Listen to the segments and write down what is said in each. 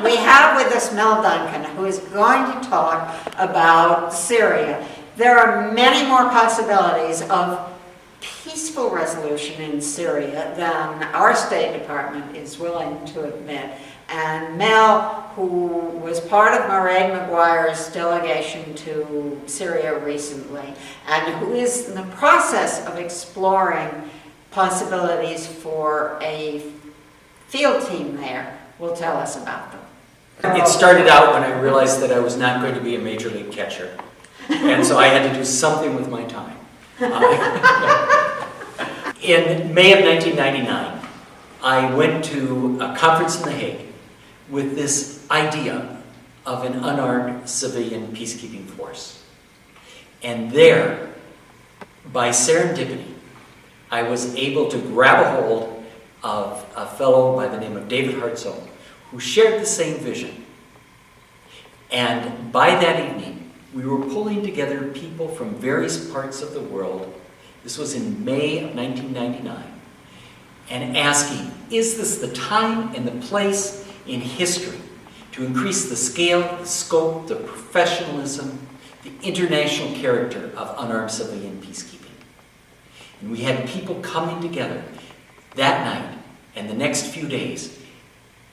we have with us Mel Duncan, who is going to talk about Syria. There are many more possibilities of peaceful resolution in Syria than our State Department is willing to admit. And Mel, who was part of Mairead Maguire's delegation to Syria recently, and who is in the process of exploring possibilities for a field team there, will tell us about them. It started out when I realized that I was not going to be a major league catcher. And so I had to do something with my time. In May of 1999, I went to a conference in The Hague with this idea of an unarmed civilian peacekeeping force. And there, by serendipity, I was able to grab a hold of a fellow by the name of David Hartzell, who shared the same vision. And by that evening, we were pulling together people from various parts of the world. This was in May of 1999. And asking, is this the time and the place in history to increase the scale, the scope, the professionalism, the international character of unarmed civilian peacekeeping? And we had people coming together that night and the next few days,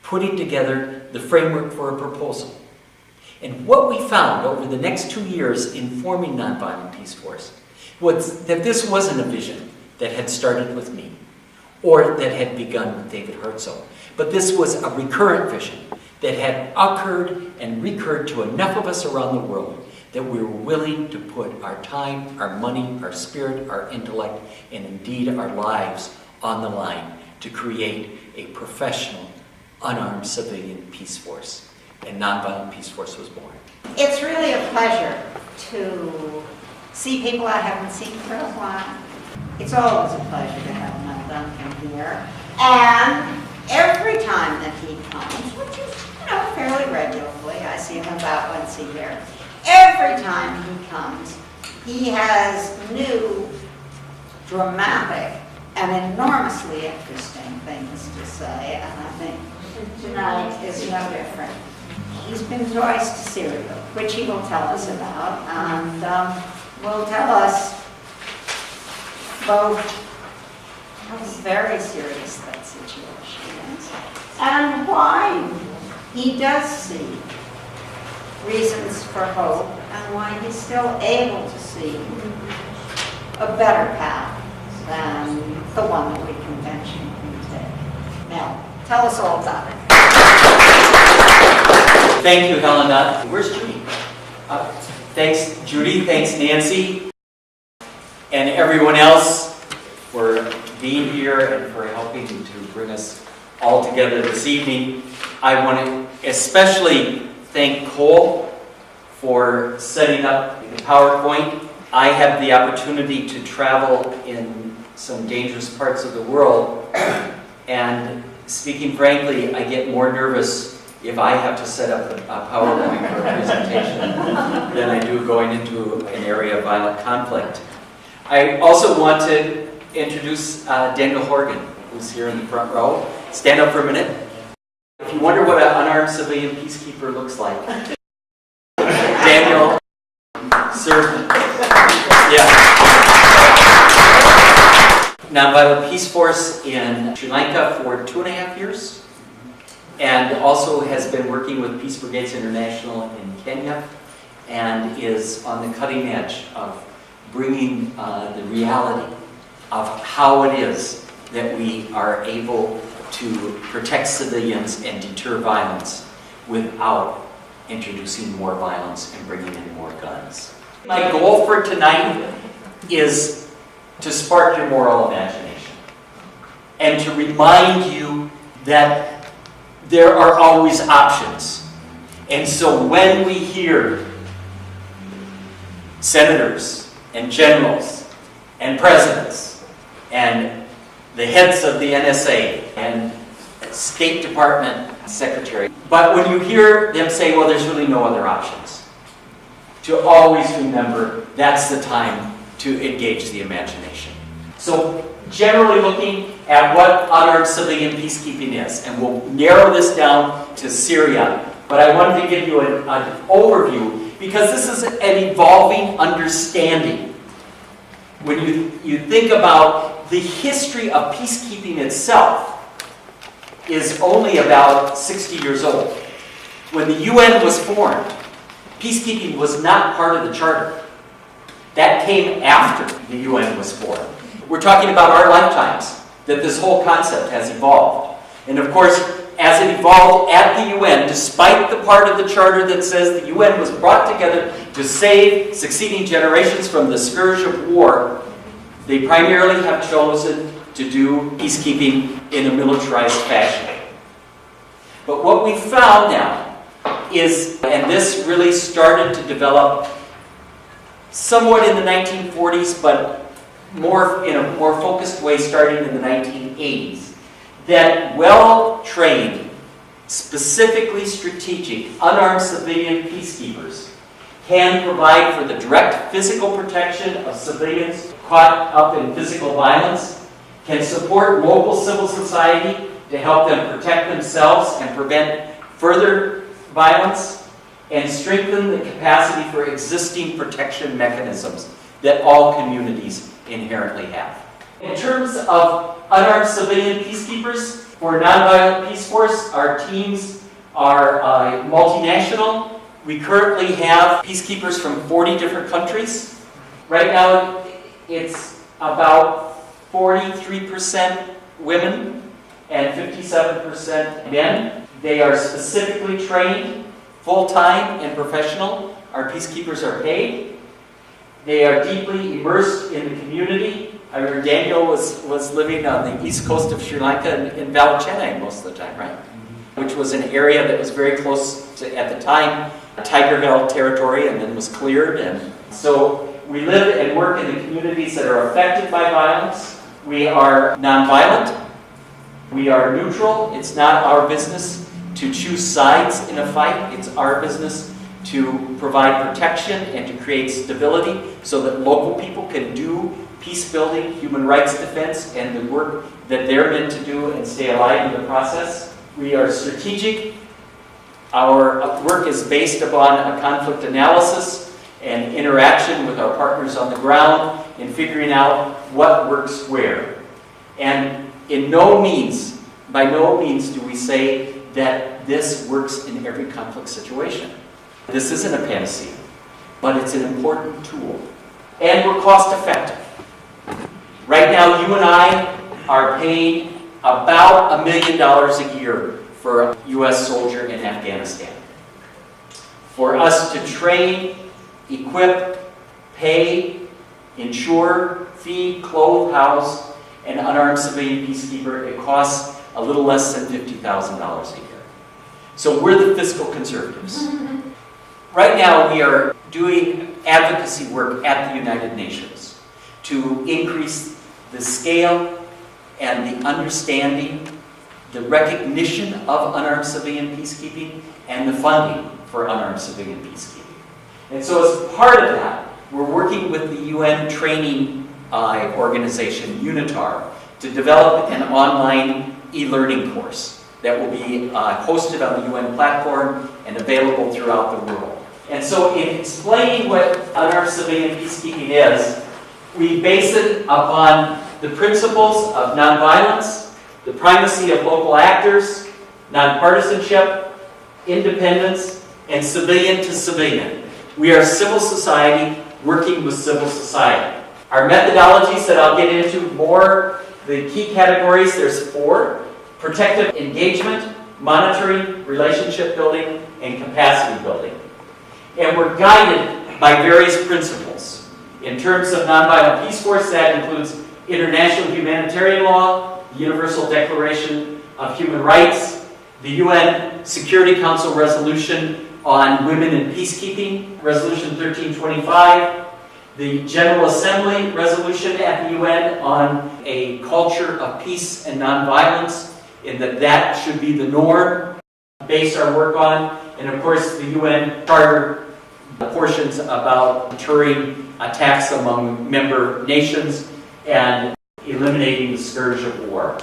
putting together the framework for a proposal. And what we found over the next 2 years in forming Nonviolent Peaceforce was that this wasn't a vision that had started with me or that had begun with David Hartzell, but this was a recurrent vision that had occurred and recurred to enough of us around the world that we were willing to put our time, our money, our spirit, our intellect, and indeed our lives on the line to create a professional, unarmed civilian peace force. And Nonviolent Peaceforce was born. It's really a pleasure to see people I haven't seen for a while. It's always a pleasure to have Mel Duncan here. And every time that he comes, which is, fairly regularly, I see him about once a year, every time he comes, he has new, dramatic, and enormously interesting things to say, and I think tonight is no different. He's been twice to Syria, which he will tell us about, and will tell us both how very serious that situation is, and why he does see reasons for hope, and why he's still able to see a better path than the one that we conventionally take. Now, tell us all about it. Thank you, Helena. Where's Judy? Thanks, Judy. Thanks, Nancy. And everyone else for being here and for helping to bring us all together this evening. I want to especially thank Cole for setting up the PowerPoint. I have the opportunity to travel in some dangerous parts of the world, and speaking frankly, I get more nervous if I have to set up a PowerPoint for a presentation than I do going into an area of violent conflict. I also want to introduce Daniel Horgan, who's here in the front row. Stand up for a minute. If you wonder what an unarmed civilian peacekeeper looks like, Daniel served. Nonviolent Peaceforce in Sri Lanka for 2.5 years, and also has been working with Peace Brigades International in Kenya, and is on the cutting edge of bringing the reality of how it is that we are able to protect civilians and deter violence without introducing more violence and bringing in more guns. My goal for tonight is to spark your moral imagination and to remind you that there are always options. And so when we hear senators and generals and presidents and the heads of the NSA and State Department secretary, but when you hear them say, well, there's really no other options, to always remember that's the time to engage the imagination. So generally looking at what unarmed civilian peacekeeping is, and we'll narrow this down to Syria, but I wanted to give you an overview because this is an evolving understanding. When you think about the history of peacekeeping itself is only about 60 years old. When the UN was formed, peacekeeping was not part of the charter. That came after the UN was formed. We're talking about our lifetimes that this whole concept has evolved. And of course, as it evolved at the UN, despite the part of the charter that says the UN was brought together to save succeeding generations from the scourge of war, they primarily have chosen to do peacekeeping in a militarized fashion. But what we found now is, and this really started to develop somewhat in the 1940s, but in a more focused way starting in the 1980s, that well-trained, specifically strategic, unarmed civilian peacekeepers can provide for the direct physical protection of civilians caught up in physical violence, can support local civil society to help them protect themselves and prevent further violence, and strengthen the capacity for existing protection mechanisms that all communities inherently have. In terms of unarmed civilian peacekeepers, for Nonviolent Peaceforce, our teams are multinational. We currently have peacekeepers from 40 different countries. Right now, it's about 43% women and 57% men. They are specifically trained, full-time and professional. Our peacekeepers are paid. They are deeply immersed in the community. I remember Daniel was living on the east coast of Sri Lanka in Chennai most of the time, right? Which was an area that was very close to, at the time, Tiger-held territory, and then was cleared. And so we live and work in the communities that are affected by violence. We are nonviolent. We are neutral. It's not our business to choose sides in a fight. It's our business to provide protection and to create stability so that local people can do peace building, human rights defense, and the work that they're meant to do and stay alive in the process. We are strategic. Our work is based upon a conflict analysis and interaction with our partners on the ground in figuring out what works where. And by no means do we say that this works in every conflict situation. This isn't a panacea, but it's an important tool. And we're cost effective. Right now, you and I are paying about $1 million a year for a U.S. soldier in Afghanistan. For us to train, equip, pay, insure, feed, clothe, house an unarmed civilian peacekeeper, it costs a little less than $50,000 a year. So we're the fiscal conservatives. Right now, we are doing advocacy work at the United Nations to increase the scale and the understanding, the recognition of unarmed civilian peacekeeping, and the funding for unarmed civilian peacekeeping. And so as part of that, we're working with the UN training organization, UNITAR, to develop an online e-learning course that will be hosted on the UN platform and available throughout the world. And so in explaining what unarmed civilian peacekeeping is, we base it upon the principles of nonviolence, the primacy of local actors, nonpartisanship, independence, and civilian to civilian. We are civil society working with civil society. Our methodologies that I'll get into more, the key categories, there's 4. Protective engagement, monitoring, relationship building, and capacity building. And we're guided by various principles. In terms of Nonviolent Peaceforce, that includes international humanitarian law, the Universal Declaration of Human Rights, the UN Security Council Resolution on Women in Peacekeeping, Resolution 1325, the General Assembly resolution at the UN on a culture of peace and nonviolence, and that should be the norm, base our work on, and of course the UN Charter portions about deterring attacks among member nations and eliminating the scourge of war.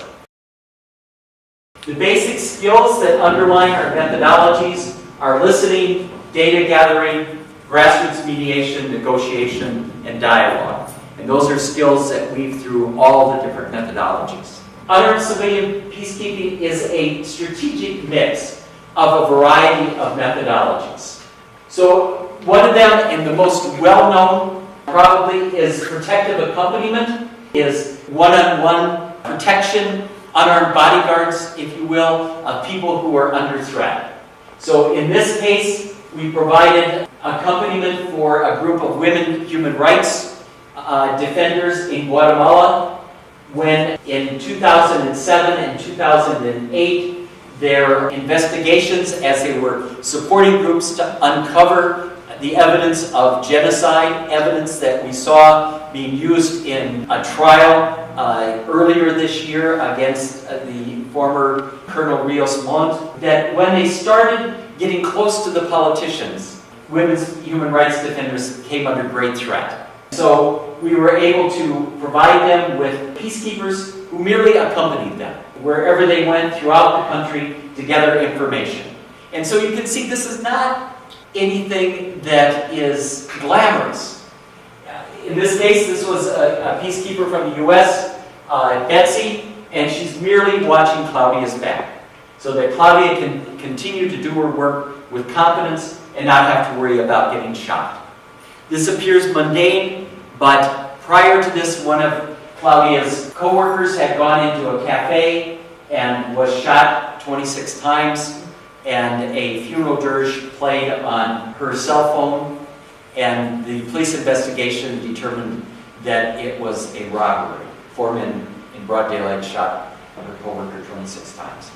The basic skills that underline our methodologies are listening, data gathering, grassroots mediation, negotiation, and dialogue. And those are skills that weave through all the different methodologies. Unarmed civilian peacekeeping is a strategic mix of a variety of methodologies. So one of them, and the most well-known probably, is protective accompaniment, is one-on-one protection, unarmed bodyguards, if you will, of people who are under threat. So in this case, we provided accompaniment for a group of women human rights defenders in Guatemala when in 2007 and 2008 their investigations as they were supporting groups to uncover the evidence of genocide, evidence that we saw being used in a trial earlier this year against the former Colonel Rios Montt, that when they started getting close to the politicians, women's human rights defenders came under great threat. So we were able to provide them with peacekeepers who merely accompanied them wherever they went throughout the country to gather information. And so you can see this is not anything that is glamorous. In this case, this was a peacekeeper from the U.S., Betsy, and she's merely watching Claudia's back so that Claudia can continue to do her work with confidence and not have to worry about getting shot. This appears mundane, but prior to this, one of Claudia's co-workers had gone into a cafe and was shot 26 times, and a funeral dirge played on her cell phone, and the police investigation determined that it was a robbery. 4 men in broad daylight shot her co-worker 26 times.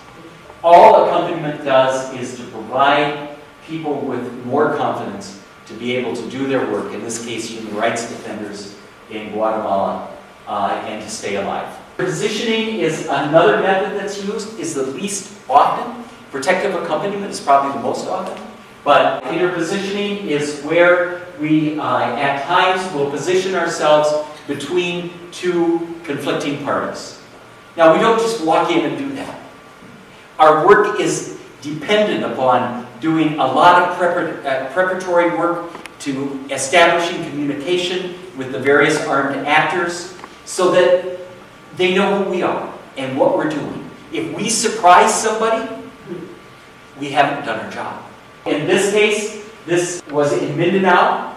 All accompaniment does is to provide people with more confidence to be able to do their work, in this case human rights defenders in Guatemala, and to stay alive. Positioning is another method that's used, is the least often. Protective accompaniment is probably the most often. But interpositioning is where we, at times, will position ourselves between two conflicting parties. Now, we don't just walk in and do that. Our work is dependent upon doing a lot of preparatory work to establishing communication with the various armed actors so that they know who we are and what we're doing. If we surprise somebody, we haven't done our job. In this case, this was in Mindanao,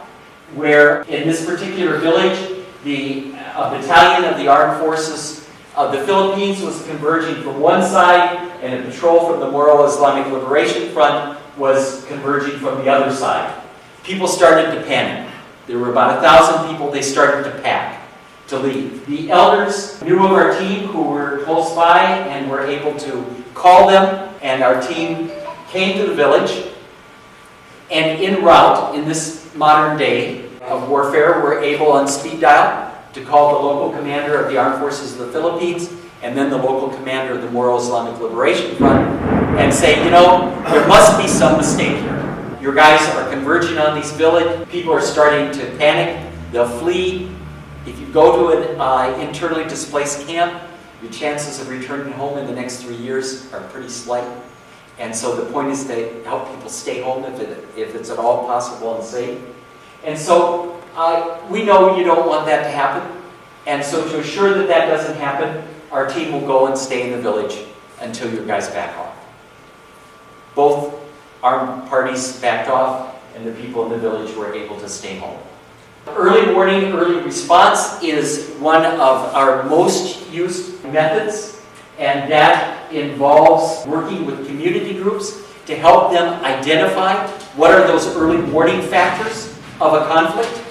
where in this particular village, a battalion of the armed forces of the Philippines was converging from one side, and a patrol from the Moro Islamic Liberation Front was converging from the other side. People started to panic. There were about 1,000 people. They started to pack, to leave. The elders knew of our team who were close by and were able to call them, and our team came to the village, and en route, in this modern day of warfare, were able on speed dial to call the local commander of the Armed Forces of the Philippines and then the local commander of the Moro Islamic Liberation Front and say, you know, there must be some mistake here. Your guys are converging on these village. People are starting to panic. They'll flee. If you go to an internally displaced camp, your chances of returning home in the next 3 years are pretty slight. And so the point is to help people stay home if it's at all possible and safe. And so we know you don't want that to happen. And so to assure that that doesn't happen, our team will go and stay in the village until your guys back off. Both armed parties backed off, and the people in the village were able to stay home. Early warning, early response is one of our most used methods, and that involves working with community groups to help them identify what are those early warning factors of a conflict,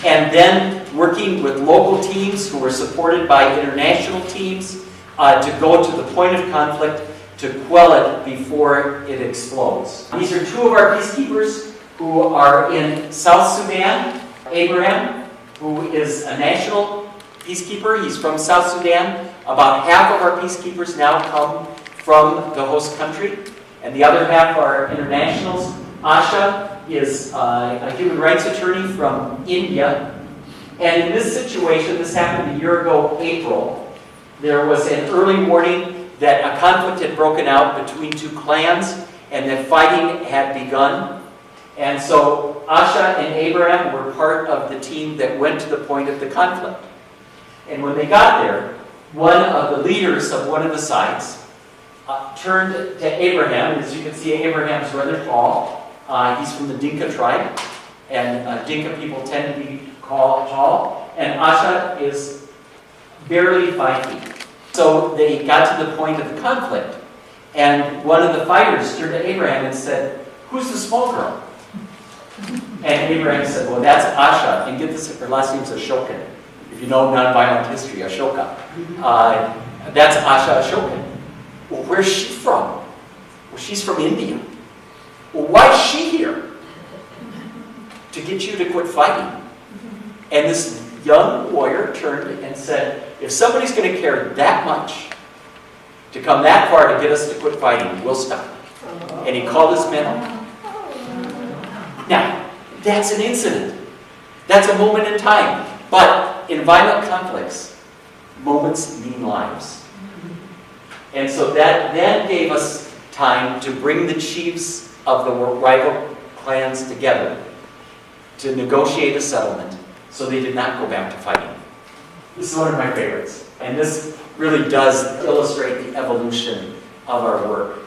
and then working with local teams who are supported by international teams to go to the point of conflict to quell it before it explodes. These are two of our peacekeepers who are in South Sudan. Abraham, who is a national peacekeeper, he's from South Sudan. About half of our peacekeepers now come from the host country, and the other half are internationals. Asha is a human rights attorney from India, And in this situation, this happened a year ago, April, there was an early warning that a conflict had broken out between two clans and that fighting had begun. And so Asha and Abraham were part of the team that went to the point of the conflict. And when they got there, one of the leaders of one of the sides turned to Abraham. As you can see, Abraham's rather tall. He's from the Dinka tribe. And Dinka people tend to be tall. And Asha is barely 5 feet. So they got to the point of the conflict. And one of the fighters turned to Abraham and said, "Who's the small girl?" And Abraham said, "Well, that's Asha." And get this, her last name's Ashokan. If you know nonviolent history, Ashoka. That's Asha Ashokan. Well, where's she from? Well, she's from India. Well, why is she here? To get you to quit fighting. And this young warrior turned and said, if somebody's going to care that much to come that far to get us to quit fighting, we'll stop. And he called his men up. Now, that's an incident. That's a moment in time. But in violent conflicts, moments mean lives. And so that then gave us time to bring the chiefs of the rival clans together to negotiate a settlement so they did not go back to fighting. This is one of my favorites. And this really does illustrate the evolution of our work.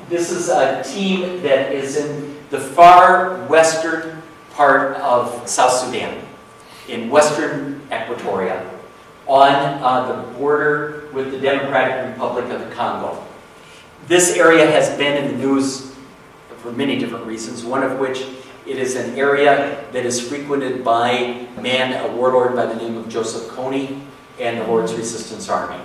This is a team that is in the far western part of South Sudan, in western Equatoria, on the border with the Democratic Republic of the Congo. This area has been in the news for many different reasons, one of which it is an area that is frequented by a warlord by the name of Joseph Kony and the Lord's Resistance Army.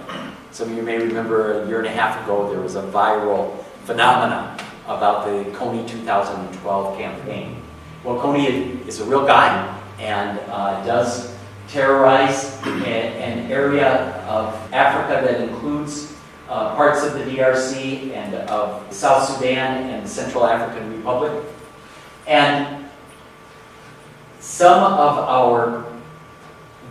Some of you may remember a year and a half ago there was a viral phenomenon about the Kony 2012 campaign. Well, Kony is a real guy and does terrorize an area of Africa that includes parts of the DRC and of South Sudan and the Central African Republic. And some of our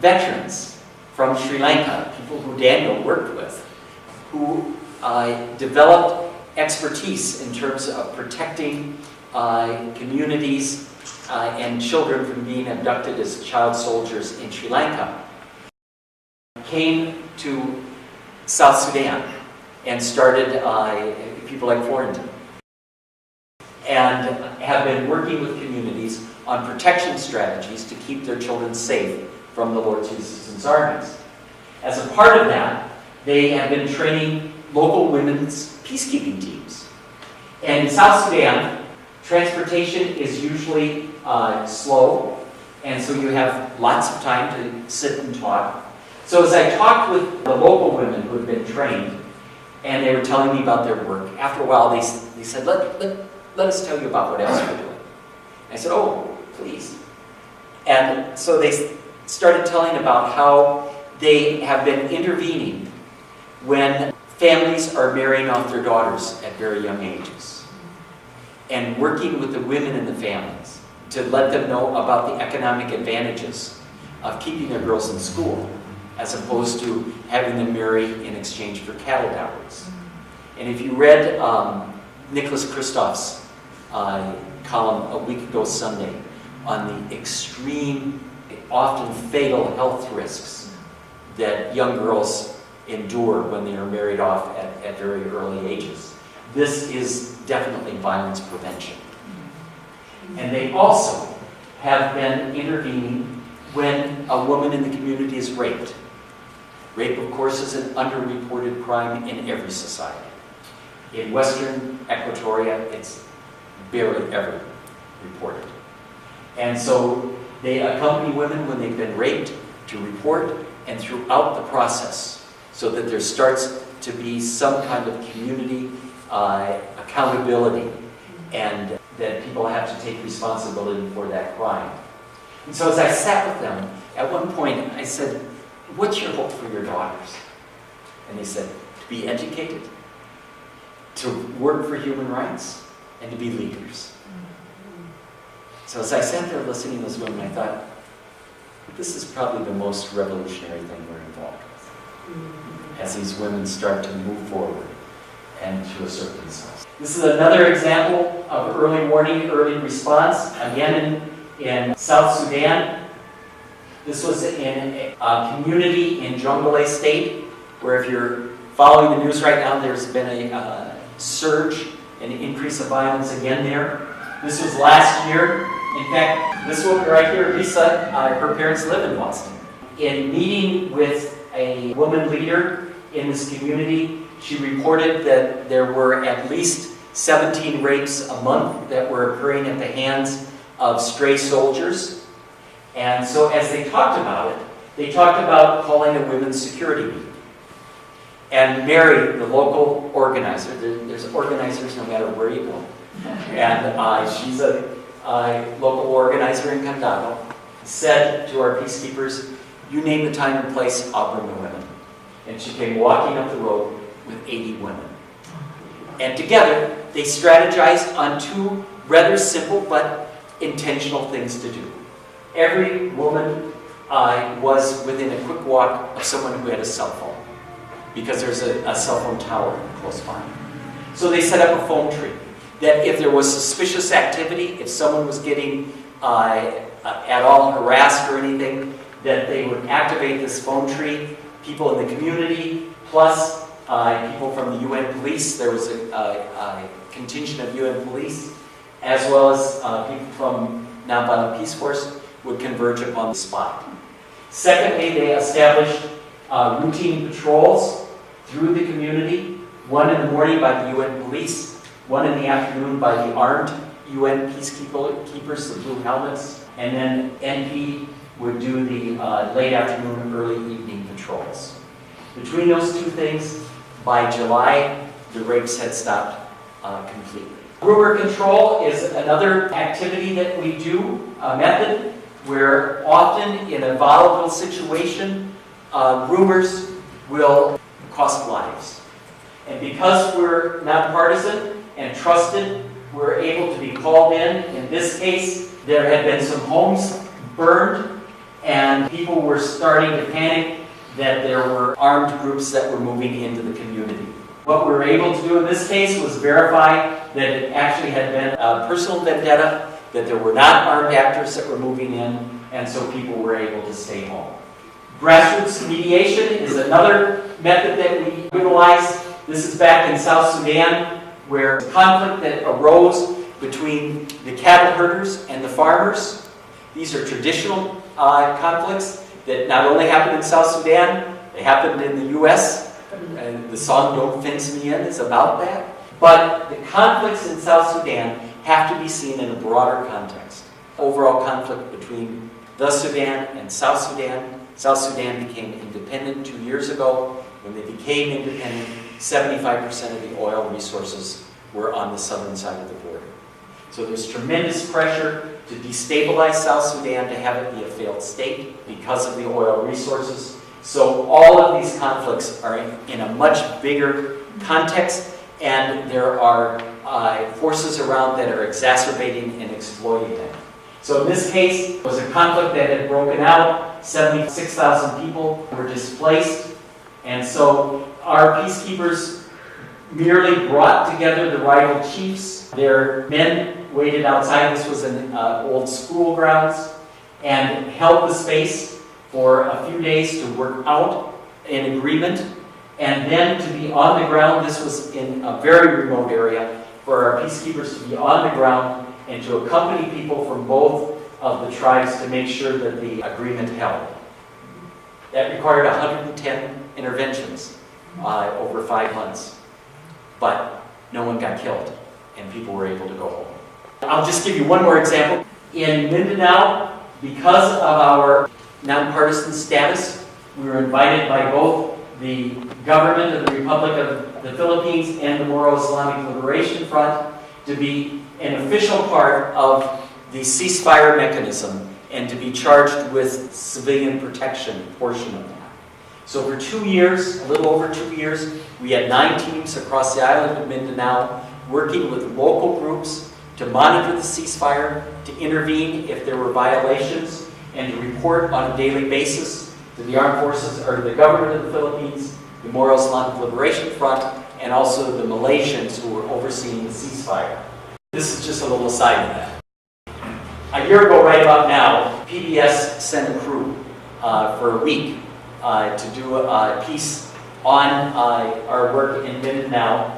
veterans from Sri Lanka, people who Daniel worked with, who developed expertise in terms of protecting communities and children from being abducted as child soldiers in Sri Lanka, came to South Sudan and started people like Hunnington, and have been working with communities on protection strategies to keep their children safe from the Lord's Resistance armies. As a part of that, they have been training local women's peacekeeping teams. And in South Sudan, transportation is usually slow, and so you have lots of time to sit and talk. So as I talked with the local women who had been trained, and they were telling me about their work, after a while they said, let us tell you about what else we're doing. I said, oh, please. And so they started telling about how they have been intervening when families are marrying off their daughters at very young ages, and working with the women in the families to let them know about the economic advantages of keeping their girls in school, as opposed to having them marry in exchange for cattle dowries. And if you read Nicholas Kristof's column a week ago Sunday on the extreme, often fatal health risks that young girls endure when they are married off at very early ages, this is definitely violence prevention. And they also have been intervening when a woman in the community is raped. Rape, of course, is an underreported crime in every society. In Western Equatoria, it's barely ever reported. And so they accompany women when they've been raped to report, and throughout the process, so that there starts to be some kind of community accountability, and that people have to take responsibility for that crime. And so as I sat with them, at one point I said, what's your hope for your daughters? And they said, to be educated, to work for human rights, and to be leaders. So as I sat there listening to those women, I thought, This is probably the most revolutionary thing we're involved with, as these women start to move forward and to assert themselves. This is another example of early warning, early response, again in South Sudan. This was in a community in Jonglei State, where if you're following the news right now, there's been a surge, an increase of violence again there. This was last year. In fact, this woman right here, Lisa, her parents live in Boston. In meeting with a woman leader in this community, she reported that there were at least 17 rapes a month that were occurring at the hands of stray soldiers. And so as they talked about it, they talked about calling a women's security meeting. And Mary, the local organizer, there's organizers no matter where you go, and she's a local organizer in Condado, said to our peacekeepers, "You name the time and place, I'll bring the women." And she came walking up the road with 80 women. And together, they strategized on two rather simple but intentional things to do. Every woman was within a quick walk of someone who had a cell phone, because there's a cell phone tower close by. So they set up a phone tree, that if there was suspicious activity, if someone was getting at all harassed or anything, that they would activate this phone tree. People in the community, plus people from the UN police. There was a contingent of UN police, as well as people from Nonviolent Peaceforce would converge upon the spot. Secondly, they established routine patrols through the community, one in the morning by the UN police, one in the afternoon by the armed UN peacekeepers, the blue helmets, and then NP would do the late afternoon, early evening patrols. Between those two things, by July, the rapes had stopped completely. Rumor control is another activity that we do, a method, where often in a volatile situation, rumors will cost lives. And because we're nonpartisan and trusted, we're able to be called in. In this case, there had been some homes burned, and people were starting to panic that there were armed groups that were moving into the community. What we were able to do in this case was verify that it actually had been a personal vendetta, that there were not armed actors that were moving in, and so people were able to stay home. Grassroots mediation is another method that we utilize. This is back in South Sudan, where the conflict that arose between the cattle herders and the farmers. These are traditional conflicts that not only happened in South Sudan, they happened in the U.S., and the song Don't Fence Me In is about that. But the conflicts in South Sudan have to be seen in a broader context. Overall conflict between the Sudan and South Sudan. South Sudan became independent 2 years ago. When they became independent, 75% of the oil resources were on the southern side of the border. So there's tremendous pressure to destabilize South Sudan, to have it be a failed state because of the oil resources. So all of these conflicts are in a much bigger context, and there are forces around that are exacerbating and exploiting them. So in this case, it was a conflict that had broken out. 76,000 people were displaced. And so our peacekeepers merely brought together the rival chiefs. Their men waited outside. This was in old school grounds, and held the space for a few days to work out an agreement, and then to be on the ground. This was in a very remote area, for our peacekeepers to be on the ground and to accompany people from both of the tribes to make sure that the agreement held. That required 110 interventions over 5 months. But no one got killed, and people were able to go home. I'll just give you one more example. In Mindanao, because of our nonpartisan status, we were invited by both the government of the Republic of the Philippines and the Moro Islamic Liberation Front to be an official part of the ceasefire mechanism and to be charged with civilian protection portion of that. So for 2 years, a little over 2 years, we had 9 teams across the island of Mindanao working with local groups to monitor the ceasefire, to intervene if there were violations, and to report on a daily basis to the armed forces or to the government of the Philippines, the Moro Islamic Liberation Front, and also the Malaysians who were overseeing the ceasefire. This is just a little aside of that. A year ago, right about now, PBS sent a crew for a week to do a piece on our work in Mindanao,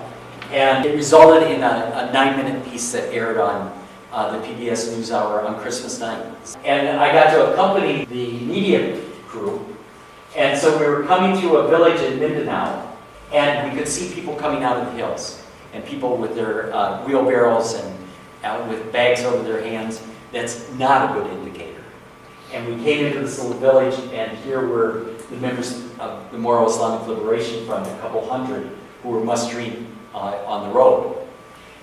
and it resulted in a 9-minute piece that aired on the PBS NewsHour on Christmas night. And I got to accompany the media crew, and so we were coming through a village in Mindanao, and we could see people coming out of the hills, and people with their wheelbarrows and out with bags over their hands. That's not a good indicator. And we came into this little village, and here were the members of the Moro Islamic Liberation Front, a couple hundred, who were mustering on the road.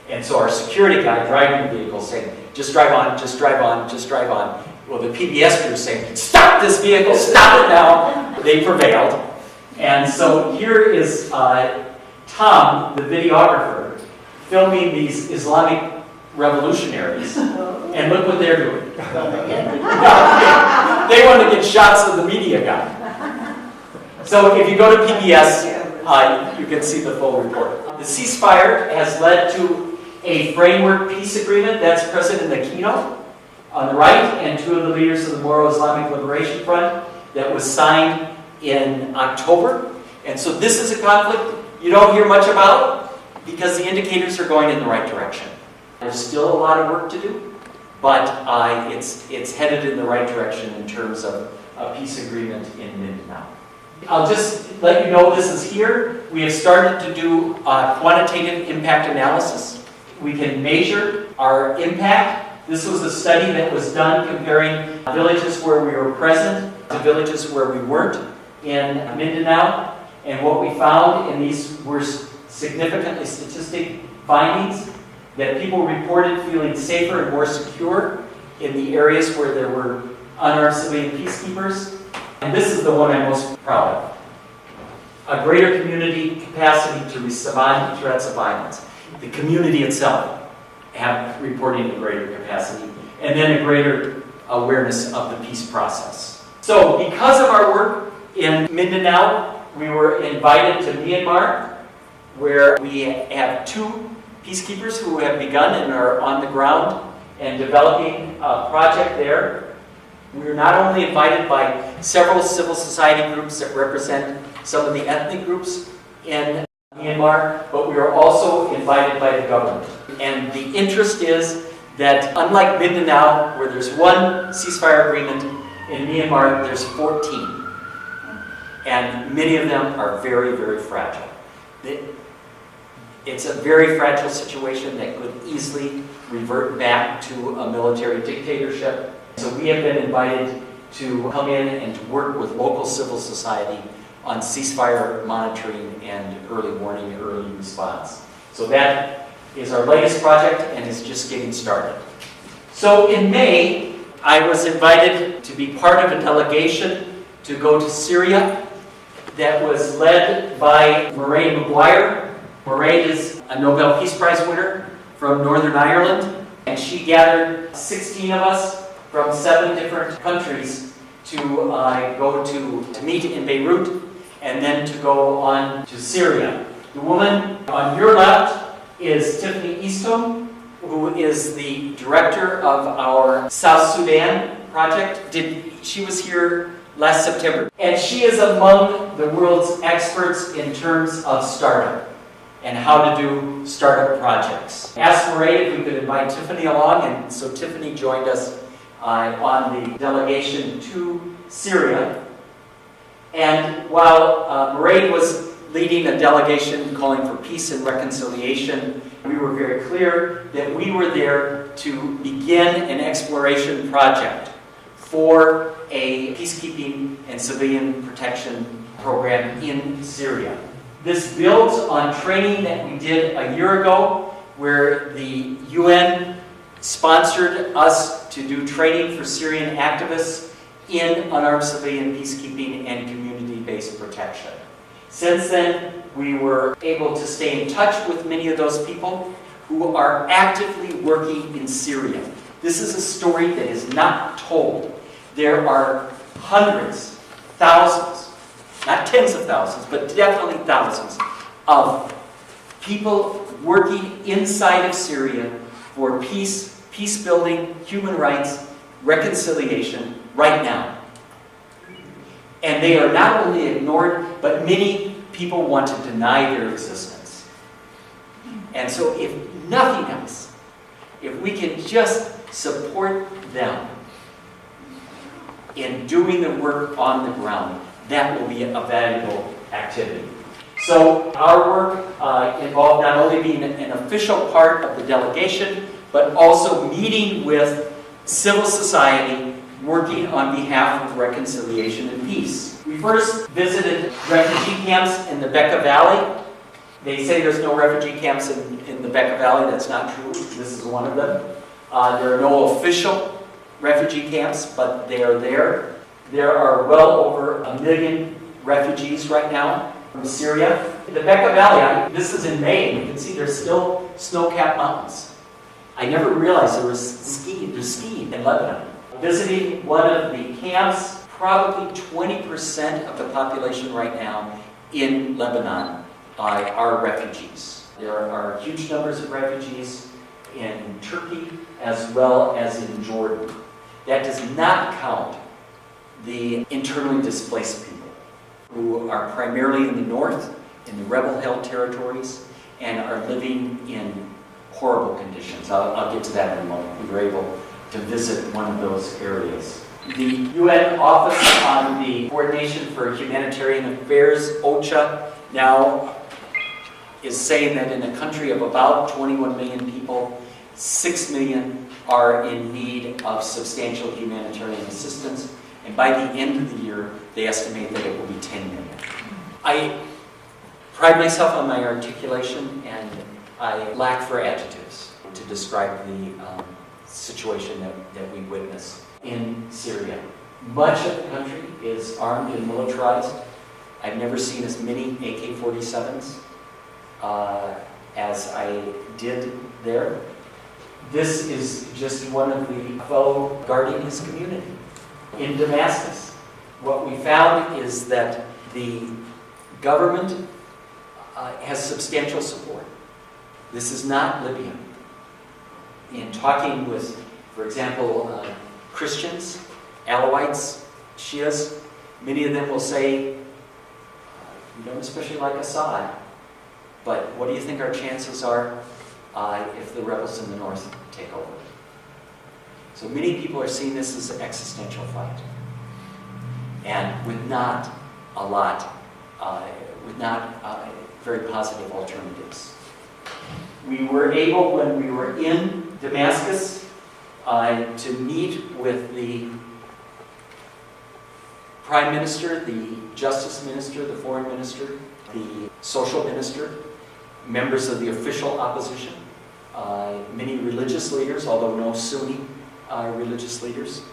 And so our security guy driving the vehicle saying, just drive on, just drive on, just drive on. Well, the PBS crew saying, stop this vehicle, stop it now. They prevailed. And so here is Tom, the videographer, filming these Islamic revolutionaries. And look what they're doing. They want to get shots of the media guy. So if you go to PBS, you can see the full report. The ceasefire has led to a framework peace agreement. That's President Aquino on the right, and two of the leaders of the Moro Islamic Liberation Front, that was signed in October. And so this is a conflict you don't hear much about because the indicators are going in the right direction. There's still a lot of work to do, but it's headed in the right direction in terms of a peace agreement in Mindanao. I'll just let you know this is here. We have started to do quantitative impact analysis. We can measure our impact. This was a study that was done comparing villages where we were present to villages where we weren't in Mindanao. And what we found, and these were significantly statistic findings, that people reported feeling safer and more secure in the areas where there were unarmed civilian peacekeepers. And this is the one I'm most proud of. A greater community capacity to respond to threats of violence. The community itself reporting a greater capacity, and then a greater awareness of the peace process. So because of our work in Mindanao, we were invited to Myanmar, where we have two peacekeepers who have begun and are on the ground and developing a project there. We were not only invited by several civil society groups that represent some of the ethnic groups in Myanmar, but we were also invited by the government. And the interest is that unlike Mindanao, where there's one ceasefire agreement, in Myanmar there's 14. And many of them are very, very fragile. It's a very fragile situation that could easily revert back to a military dictatorship. So we have been invited to come in and to work with local civil society on ceasefire monitoring and early warning, early response. So that is our latest project and is just getting started. So in May, I was invited to be part of a delegation to go to Syria that was led by Mairead Maguire. Mairead is a Nobel Peace Prize winner from Northern Ireland, and she gathered 16 of us from 7 different countries to go to meet in Beirut and then to go on to Syria. The woman on your left is Tiffany Eastham, who is the director of our South Sudan project. She was here last September. And she is among the world's experts in terms of startup and how to do startup projects. Asked Mairead if we could invite Tiffany along, and so Tiffany joined us on the delegation to Syria. And while Mairead was leading a delegation calling for peace and reconciliation, we were very clear that we were there to begin an exploration project for a peacekeeping and civilian protection program in Syria. This builds on training that we did a year ago, where the UN sponsored us to do training for Syrian activists in unarmed civilian peacekeeping and community-based protection. Since then, we were able to stay in touch with many of those people who are actively working in Syria. This is a story that is not told. There are hundreds, thousands, not tens of thousands, but definitely thousands of people working inside of Syria for peace, peace building, human rights, reconciliation right now. And they are not only ignored, but many people want to deny their existence. And so if nothing else, if we can just support them in doing the work on the ground, that will be a valuable activity. So our work involved not only being an official part of the delegation, but also meeting with civil society, working on behalf of reconciliation and peace. We first visited refugee camps in the Bekaa Valley. They say there's no refugee camps in the Bekaa Valley. That's not true. This is one of them. There are no official refugee camps, but they are there. There are well over 1 million refugees right now from Syria. In the Bekaa Valley, this is in May, and you can see there's still snow-capped mountains. I never realized there's skiing in Lebanon. Visiting one of the camps, probably 20% of the population right now in Lebanon are refugees. There are huge numbers of refugees in Turkey as well as in Jordan. That does not count the internally displaced people who are primarily in the north, in the rebel-held territories, and are living in horrible conditions. I'll get to that in a moment. We were able to visit one of those areas. The UN Office on the Coordination for Humanitarian Affairs, OCHA, now is saying that in a country of about 21 million people, 6 million are in need of substantial humanitarian assistance, and by the end of the year, they estimate that it will be 10 million. I pride myself on my articulation, and I lack for adjectives to describe the situation that we witness in Syria. Much of the country is armed and militarized. I've never seen as many AK-47s as I did there. This is just one of the fellow guarding his community. In Damascus, what we found is that the government has substantial support. This is not Libya. In talking with, for example, Christians, Alawites, Shias, many of them will say, we don't especially like Assad, but what do you think our chances are if the rebels in the north take over? So many people are seeing this as an existential fight, and with not a lot, very positive alternatives. We were able, when we were in Damascus, to meet with the Prime Minister, the Justice Minister, the Foreign Minister, the Social Minister, members of the official opposition, many religious leaders, although no Sunni religious leaders.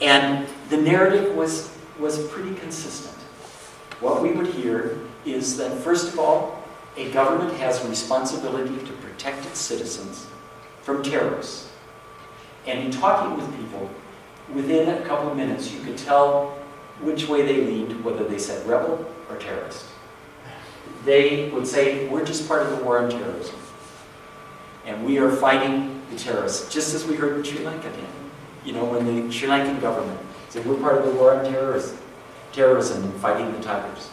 And the narrative was pretty consistent. What we would hear is that, first of all, a government has a responsibility to protect its citizens from terrorists. And in talking with people, within a couple of minutes, you could tell which way they leaned, whether they said rebel or terrorist. They would say, we're just part of the war on terrorism. And we are fighting the terrorists, just as we heard in Sri Lanka did. You know, when the Sri Lankan government said, we're part of the war on terrorism and fighting the tigers.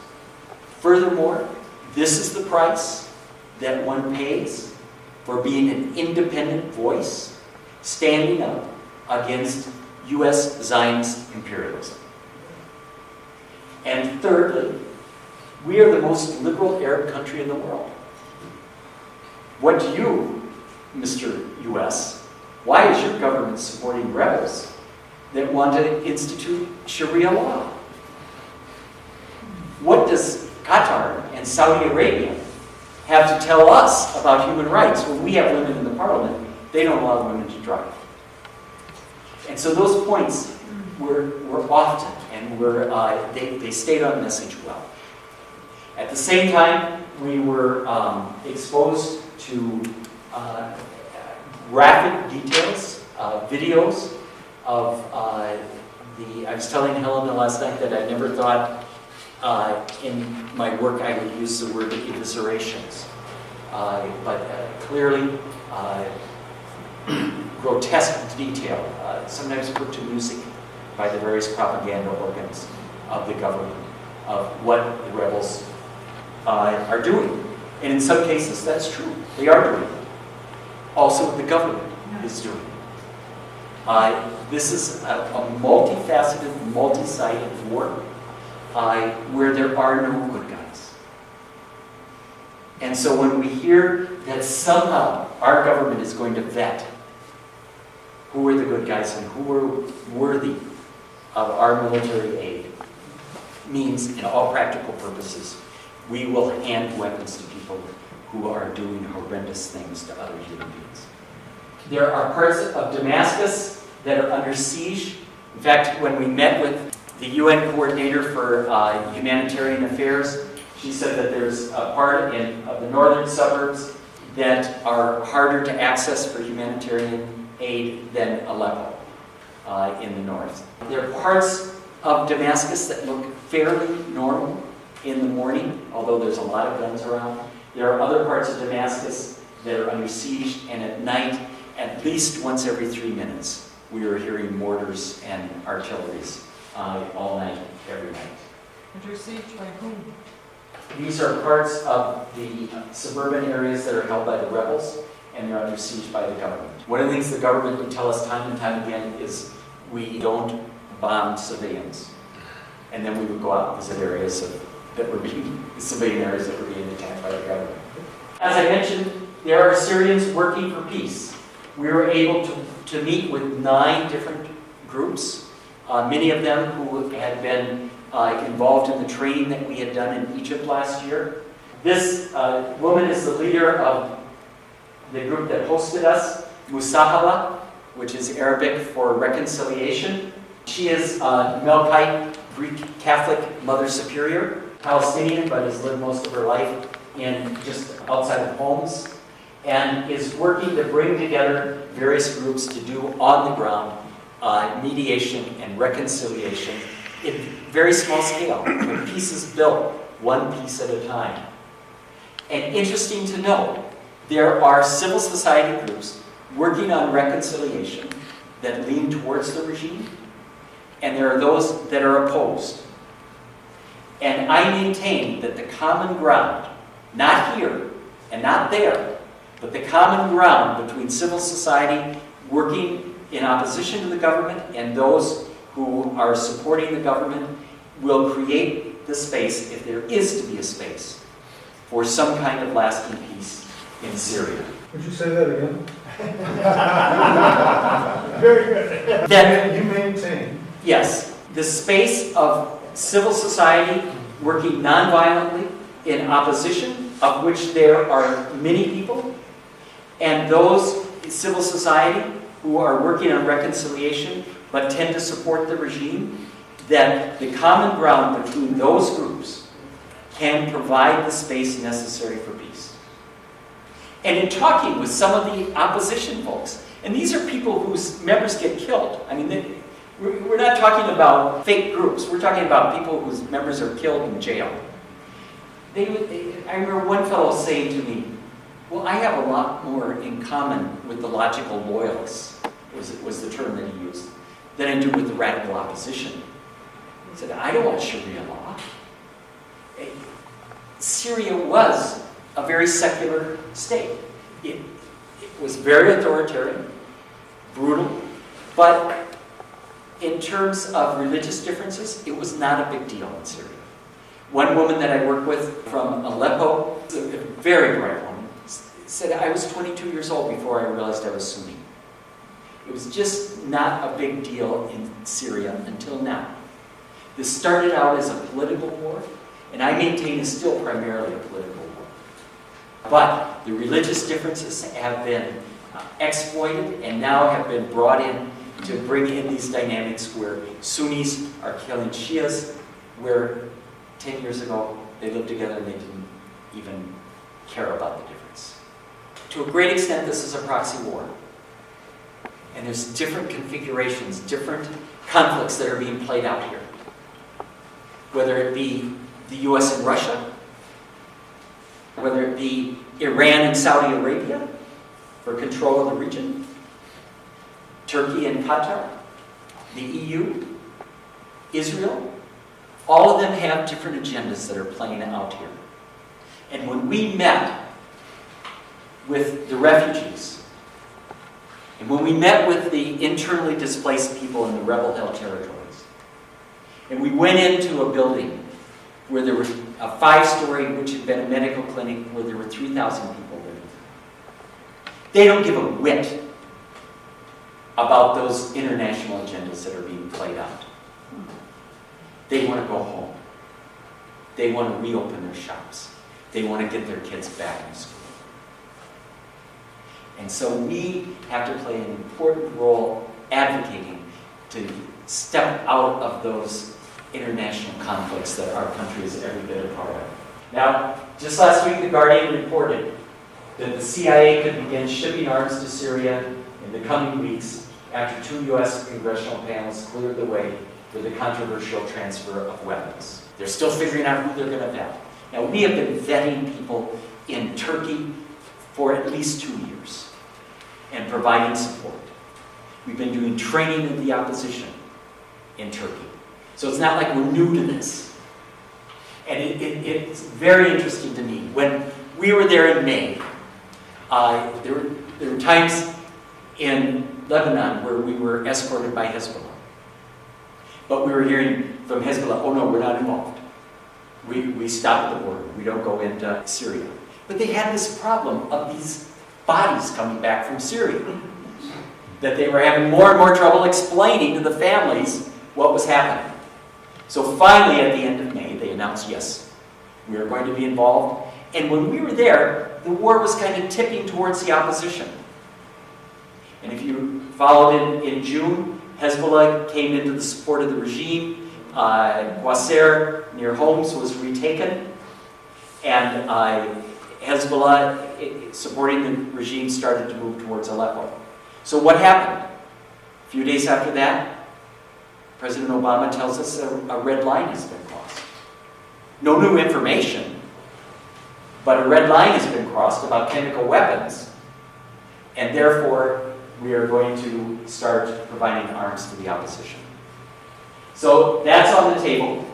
Furthermore, this is the price that one pays for being an independent voice, standing up against U.S. Zionist imperialism. And thirdly, we are the most liberal Arab country in the world. What do you, Mr. U.S., why is your government supporting rebels that want to institute Sharia law? What does Qatar and Saudi Arabia have to tell us about human rights when we have women in the parliament? They don't allow women to drive. And so those points were often, and they stayed on message well. At the same time, we were exposed to graphic details, videos of I was telling Helena last night that I never thought in my work I would use the word eviscerations. But clearly, grotesque detail, sometimes put to music by the various propaganda organs of the government, of what the rebels are doing. And in some cases, that's true. They are doing it. Also, what the government is doing. This is a multifaceted, multi-sided war where there are no good guys. And so when we hear that somehow our government is going to vet who are the good guys and who are worthy of our military aid, means, in all practical purposes, we will hand weapons to people who are doing horrendous things to other human beings. There are parts of Damascus that are under siege. In fact, when we met with the UN coordinator for humanitarian affairs, she said that there's a part of the northern suburbs that are harder to access for humanitarian aid than Aleppo in the north. There are parts of Damascus that look fairly normal in the morning, although there's a lot of guns around. There are other parts of Damascus that are under siege, and at night, at least once every 3 minutes, we are hearing mortars and artilleries all night, every night. Under siege by whom? These are parts of the suburban areas that are held by the rebels, and they're under siege by the government. One of the things the government would tell us time and time again is we don't bomb civilians. And then we would go out and visit areas civilian areas that were being attacked by the government. As I mentioned, there are Syrians working for peace. We were able to meet with 9 different groups, many of them who had been involved in the training that we had done in Egypt last year. This woman is the leader of the group that hosted us, Musahala, which is Arabic for reconciliation. She is Melkite, Greek Catholic Mother Superior, Palestinian, but has lived most of her life in just outside of homes, and is working to bring together various groups to do on the ground mediation and reconciliation in very small scale, when peace is built, one piece at a time. And interesting to note, there are civil society groups working on reconciliation that lean towards the regime, and there are those that are opposed. And I maintain that the common ground, not here and not there, but the common ground between civil society working in opposition to the government and those who are supporting the government will create the space, if there is to be a space, for some kind of lasting peace in Syria. Would you say that again? Very good. That, You maintain. yes, the space of civil society working nonviolently in opposition, of which there are many people, and those in civil society who are working on reconciliation but tend to support the regime, that the common ground between those groups can provide the space necessary for peace. And in talking with some of the opposition folks, and these are people whose members get killed. I mean, we're not talking about fake groups. We're talking about people whose members are killed in jail. I remember one fellow saying to me, well, I have a lot more in common with the logical loyalists, was the term that he used, than I do with the radical opposition. He said, I don't want Sharia law. Syria was a very secular state. It was very authoritarian, brutal, but in terms of religious differences, it was not a big deal in Syria. One woman that I worked with from Aleppo, a very bright woman, said, I was 22 years old before I realized I was Sunni. It was just not a big deal in Syria until now. This started out as a political war, and I maintain is still primarily a political war. But the religious differences have been exploited and now have been brought in to bring in these dynamics where Sunnis are killing Shias, where 10 years ago they lived together and they didn't even care about the difference. To a great extent, this is a proxy war. And there's different configurations, different conflicts that are being played out here. Whether it be the US and Russia, whether it be Iran and Saudi Arabia for control of the region, Turkey and Qatar, the EU, Israel, all of them have different agendas that are playing out here. And when we met with the refugees, and when we met with the internally displaced people in the rebel-held territories, and we went into a building where there was a 5-story, which had been a medical clinic, where there were 3,000 people living. They don't give a whit about those international agendas that are being played out. They want to go home. They want to reopen their shops. They want to get their kids back in school. And so we have to play an important role advocating to step out of those international conflicts that our country is every bit a part of. Now, just last week, The Guardian reported that the CIA could begin shipping arms to Syria in the coming weeks after 2 U.S. congressional panels cleared the way for the controversial transfer of weapons. They're still figuring out who they're going to vet. Now, we have been vetting people in Turkey for at least 2 years and providing support. We've been doing training in the opposition in Turkey. So it's not like we're new to this. And it's very interesting to me. When we were there in May, there were times in Lebanon where we were escorted by Hezbollah. But we were hearing from Hezbollah, oh no, we're not involved. We stop at the border. We don't go into Syria. But they had this problem of these bodies coming back from Syria. That they were having more and more trouble explaining to the families what was happening. So finally, at the end of May, they announced, yes, we are going to be involved. And when we were there, the war was kind of tipping towards the opposition. And if you followed in June, Hezbollah came into the support of the regime. Qasser, near Homs, was retaken. And Hezbollah, supporting the regime, started to move towards Aleppo. So what happened? A few days after that, President Obama tells us a red line has been crossed. No new information, but a red line has been crossed about chemical weapons. And therefore, we are going to start providing arms to the opposition. So that's on the table.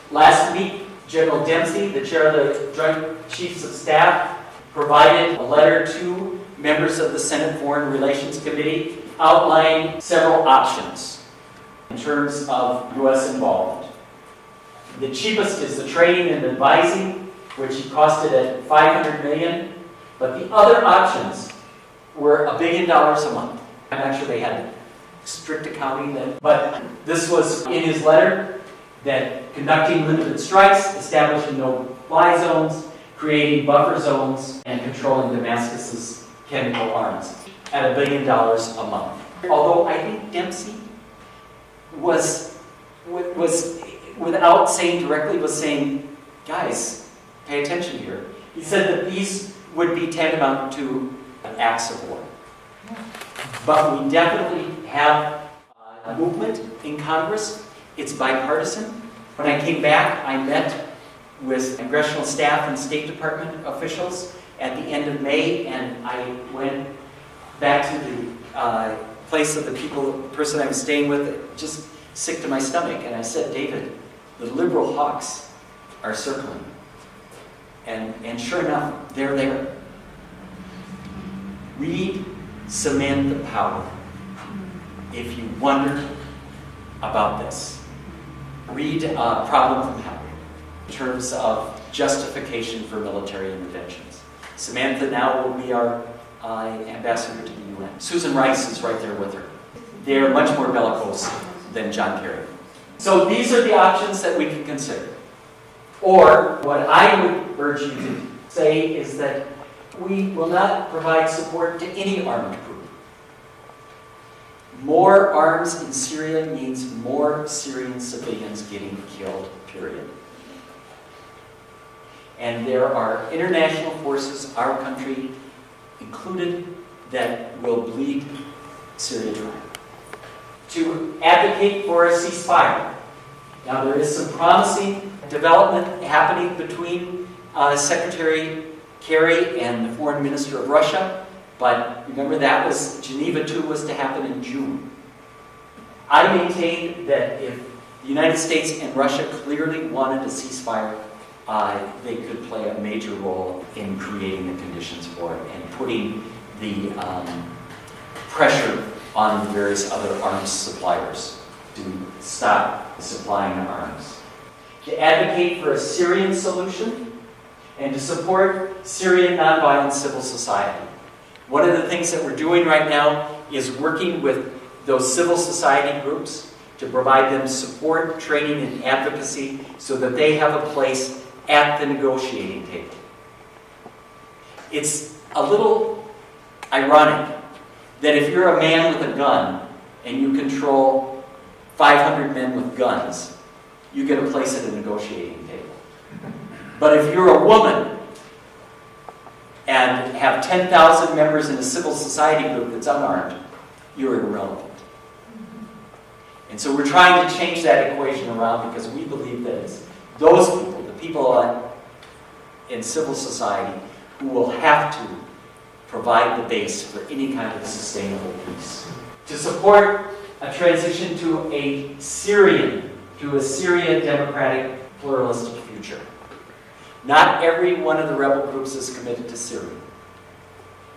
Last week, General Dempsey, the chair of the Joint Chiefs of Staff, provided a letter to members of the Senate Foreign Relations Committee outlining several options in terms of U.S. involvement. The cheapest is the training and advising, which costed at $500 million, but the other options were $1 billion a month. I'm not sure they had strict accounting then, but this was in his letter, that conducting limited strikes, establishing no-fly zones, creating buffer zones, and controlling Damascus's chemical arms at $1 billion a month. Although I think Dempsey was without saying directly, was saying, guys, pay attention here. He said that these would be tantamount to acts of war. But we definitely have a movement in Congress. It's bipartisan. When I came back, I met with congressional staff and State Department officials at the end of May, and I went back to the place of the person I was staying with, just sick to my stomach, and I said, David, the liberal hawks are circling. And sure enough, they're there. Read Cement the Power if you wonder about this. Read Problem from Hell in terms of justification for military interventions. Samantha now will be our ambassador to the UN. Susan Rice is right there with her. They are much more bellicose than John Kerry. So these are the options that we can consider. Or what I would urge you to say is that we will not provide support to any armed group. More arms in Syria means more Syrian civilians getting killed, period. And there are international forces, our country included, that will bleed Syria trying? To advocate for a ceasefire. Now there is some promising development happening between Secretary Kerry and the Foreign Minister of Russia, but remember that was, Geneva II was to happen in June. I maintain that if the United States and Russia clearly wanted a ceasefire, they could play a major role in creating the conditions for it and putting the pressure on the various other arms suppliers to stop supplying arms. To advocate for a Syrian solution and to support Syrian nonviolent civil society. One of the things that we're doing right now is working with those civil society groups to provide them support, training, and advocacy so that they have a place at the negotiating table. It's a little ironic that if you're a man with a gun and you control 500 men with guns, you get a place at the negotiating table. But if you're a woman and have 10,000 members in a civil society group that's unarmed, you're irrelevant. And so we're trying to change that equation around because we believe that it's those people, the people in civil society, who will have to provide the base for any kind of sustainable peace. To support a transition to a Syria democratic pluralistic future. Not every one of the rebel groups is committed to Syria.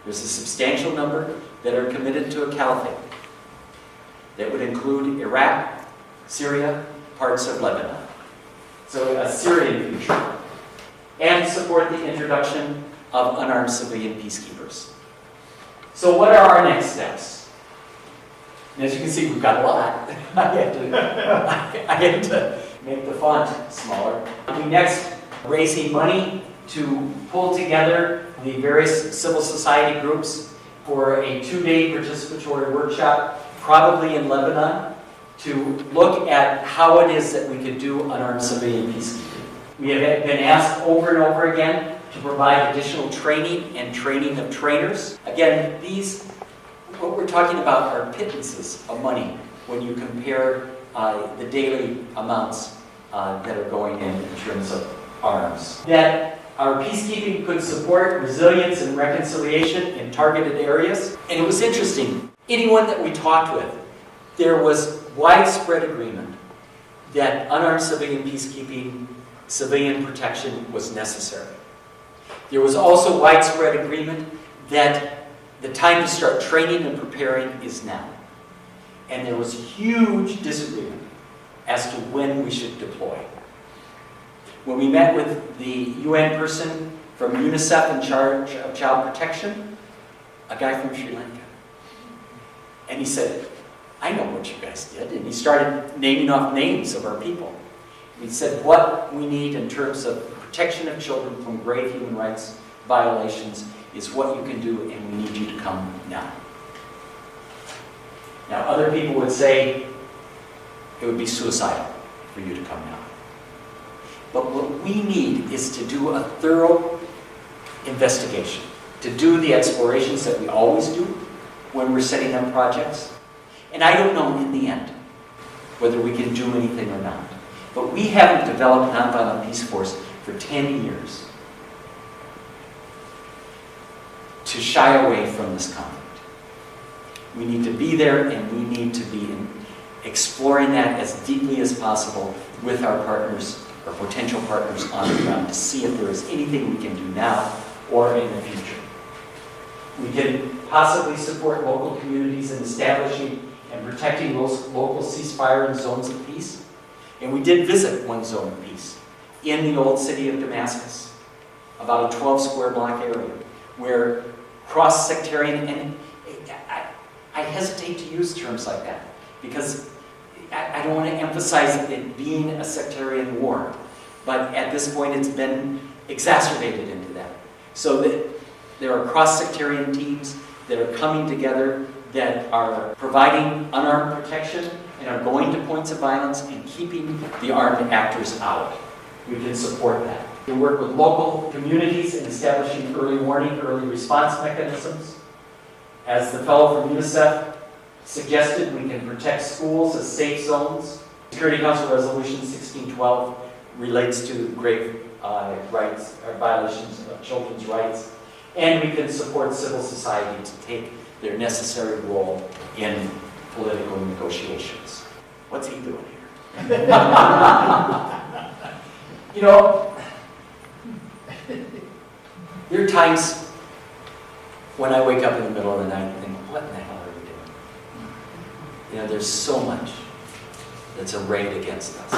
There's a substantial number that are committed to a caliphate that would include Iraq, Syria, parts of Lebanon. So a Syrian future. And support the introduction of unarmed civilian peacekeepers. So what are our next steps? And as you can see, we've got a lot. I had to make the font smaller. We next raising money to pull together the various civil society groups for a 2-day participatory workshop, probably in Lebanon, to look at how it is that we could do unarmed civilian peacekeeping. We have been asked over and over again to provide additional training and training of trainers. Again, what we're talking about are pittances of money when you compare the daily amounts that are going in terms of arms. That our peacekeeping could support resilience and reconciliation in targeted areas. And it was interesting. Anyone that we talked with, there was widespread agreement that unarmed civilian peacekeeping, civilian protection was necessary. There was also widespread agreement that the time to start training and preparing is now. And there was huge disagreement as to when we should deploy. When we met with the UN person from UNICEF in charge of child protection, a guy from Sri Lanka, and he said, I know what you guys did. And he started naming off names of our people. He said, what we need in terms of protection of children from grave human rights violations is what you can do, and we need you to come now. Now, other people would say it would be suicidal for you to come now. But what we need is to do a thorough investigation, to do the explorations that we always do when we're setting up projects. And I don't know in the end whether we can do anything or not. But we haven't developed Nonviolent Peaceforce for 10 years to shy away from this conflict. We need to be there, and we need to be exploring that as deeply as possible with our partners, or potential partners on the ground, to see if there is anything we can do now or in the future. We can possibly support local communities in establishing and protecting those local ceasefire and zones of peace. And we did visit one zone of peace in the old city of Damascus, about a 12 square block area, where cross-sectarian, and I hesitate to use terms like that, because I don't want to emphasize it being a sectarian war, but at this point it's been exacerbated into that. So that there are cross-sectarian teams that are coming together, that are providing unarmed protection and are going to points of violence and keeping the armed actors out. We can support that. We work with local communities in establishing early warning, early response mechanisms. As the fellow from UNICEF suggested we can protect schools as safe zones. Security Council Resolution 1612 relates to grave rights or violations of children's rights. And we can support civil society to take their necessary role in political negotiations. What's he doing here? You know, there are times when I wake up in the middle of the night and think, what in the hell are we doing? You know, there's so much that's arrayed against us.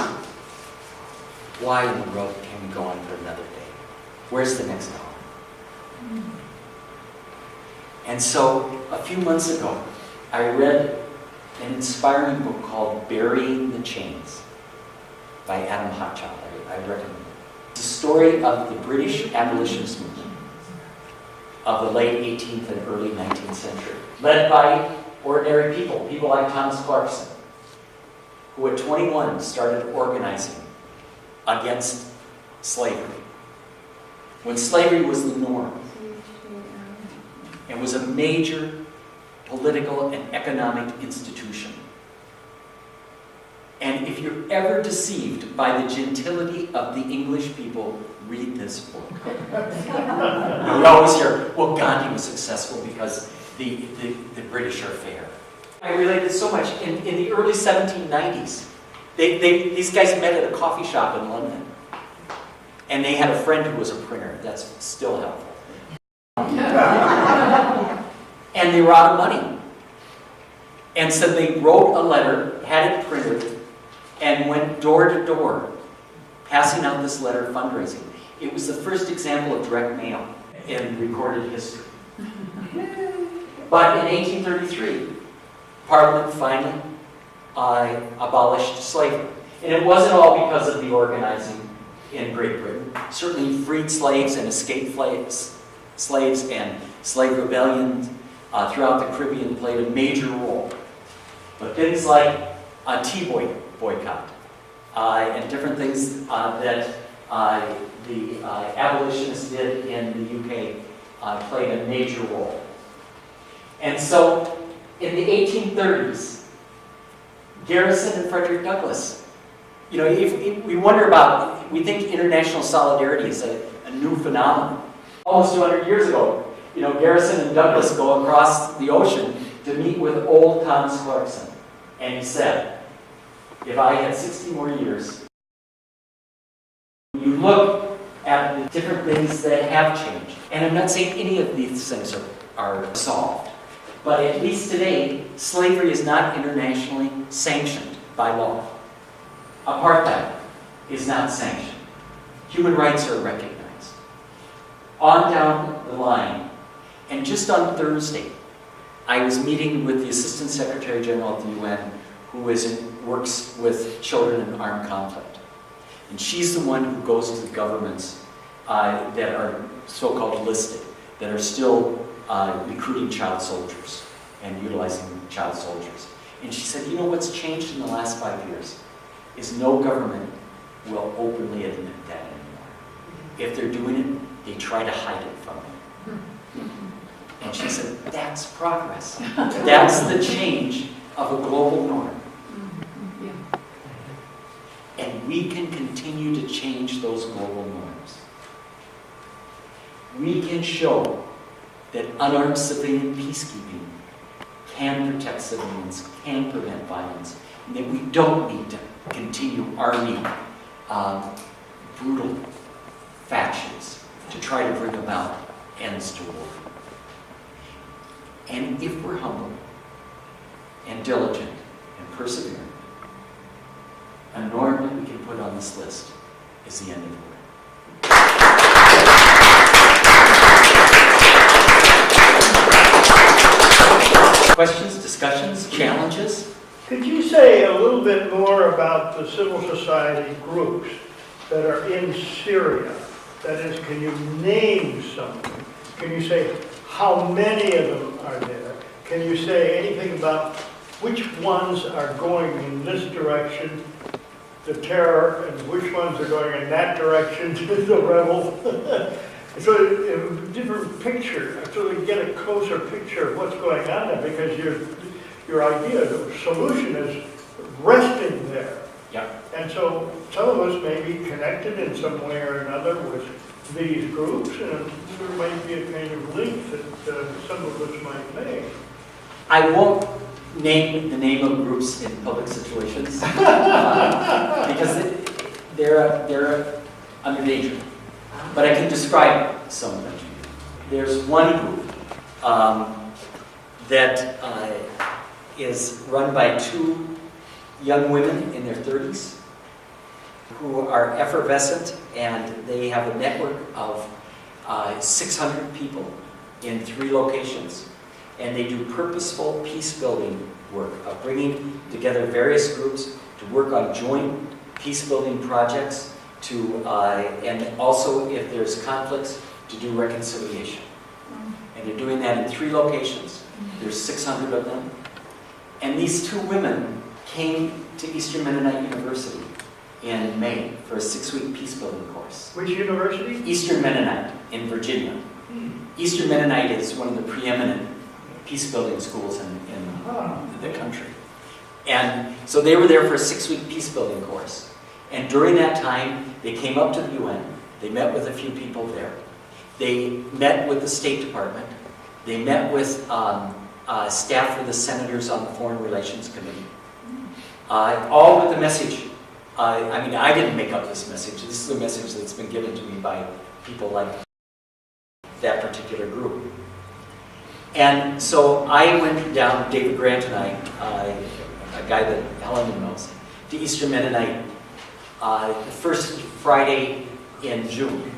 Why in the world can we go on for another day? Where's the next hour? And so, a few months ago, I read an inspiring book called Burying the Chains by Adam Hochschild. I recommend it. It's a story of the British abolitionist movement of the late 18th and early 19th century, led by ordinary people, people like Thomas Clarkson, who at 21 started organizing against slavery, when slavery was the norm and was a major political and economic institution. And if you're ever deceived by the gentility of the English people, read this book. You always hear, well, Gandhi was successful because the British are fair. I related so much. In the early 1790s, these guys met at a coffee shop in London. And they had a friend who was a printer. That's still helpful. And they were out of money. And so they wrote a letter, had it printed, and went door to door, passing out this letter fundraising. It was the first example of direct mail in recorded history. But in 1833, Parliament finally abolished slavery. And it wasn't all because of the organizing in Great Britain. Certainly freed slaves and escaped slaves and slave rebellions throughout the Caribbean played a major role. But things like a tea boycott and different things that the abolitionists did in the UK played a major role. And so in the 1830s, Garrison and Frederick Douglass, you know, if we wonder about, we think international solidarity is a new phenomenon. Almost 200 years ago, you know, Garrison and Douglass go across the ocean to meet with old Thomas Clarkson. And he said, if I had 60 more years, you look at the different things that have changed. And I'm not saying any of these things are solved. But at least today, slavery is not internationally sanctioned by law. Apartheid is not sanctioned. Human rights are recognized. On down the line. And just on Thursday, I was meeting with the Assistant Secretary General of the UN, who works with children in armed conflict. And she's the one who goes to the governments that are so-called listed, that are still recruiting child soldiers and utilizing child soldiers. And she said, you know what's changed in the last 5 years is no government will openly admit that anymore. If they're doing it, they try to hide it from them. And she said, that's progress. That's the change of a global norm. And we can continue to change those global norms. We can show that unarmed civilian peacekeeping can protect civilians, can prevent violence, and that we don't need to continue arming brutal factions to try to bring about ends to war. And if we're humble and diligent and perseverant, a norm that we can put on this list is the end of the war. Questions, discussions, challenges? Could you say a little bit more about the civil society groups that are in Syria? That is, can you name some? Can you say how many of them are there? Can you say anything about which ones are going in this direction, the terror, and which ones are going in that direction, the rebel? So a different picture, so we get a closer picture of what's going on there, because your idea, the solution is resting there. Yeah. And so some of us may be connected in some way or another with these groups, and there might be a kind of link that some of us might make. I won't name the name of groups in public situations because they're under danger. But I can describe some of them. There's one group that is run by two young women in their 30s who are effervescent, and they have a network of 600 people in 3 locations. And they do purposeful peace-building work of bringing together various groups to work on joint peace-building projects and also, if there's conflicts, to do reconciliation. And they're doing that in 3 locations. There's 600 of them. And these 2 women came to Eastern Mennonite University in May for a 6-week peace-building course. Which university? Eastern Mennonite in Virginia. Eastern Mennonite is one of the preeminent peace-building schools in the country. And so they were there for a 6-week peace-building course. And during that time, they came up to the UN. They met with a few people there. They met with the State Department. They met with staff for the senators on the Foreign Relations Committee. All with the message. I mean, I didn't make up this message. This is a message that's been given to me by people like that particular group. And so I went down, David Grant and I, a guy that Helen knows, to Eastern Mennonite the first Friday in June,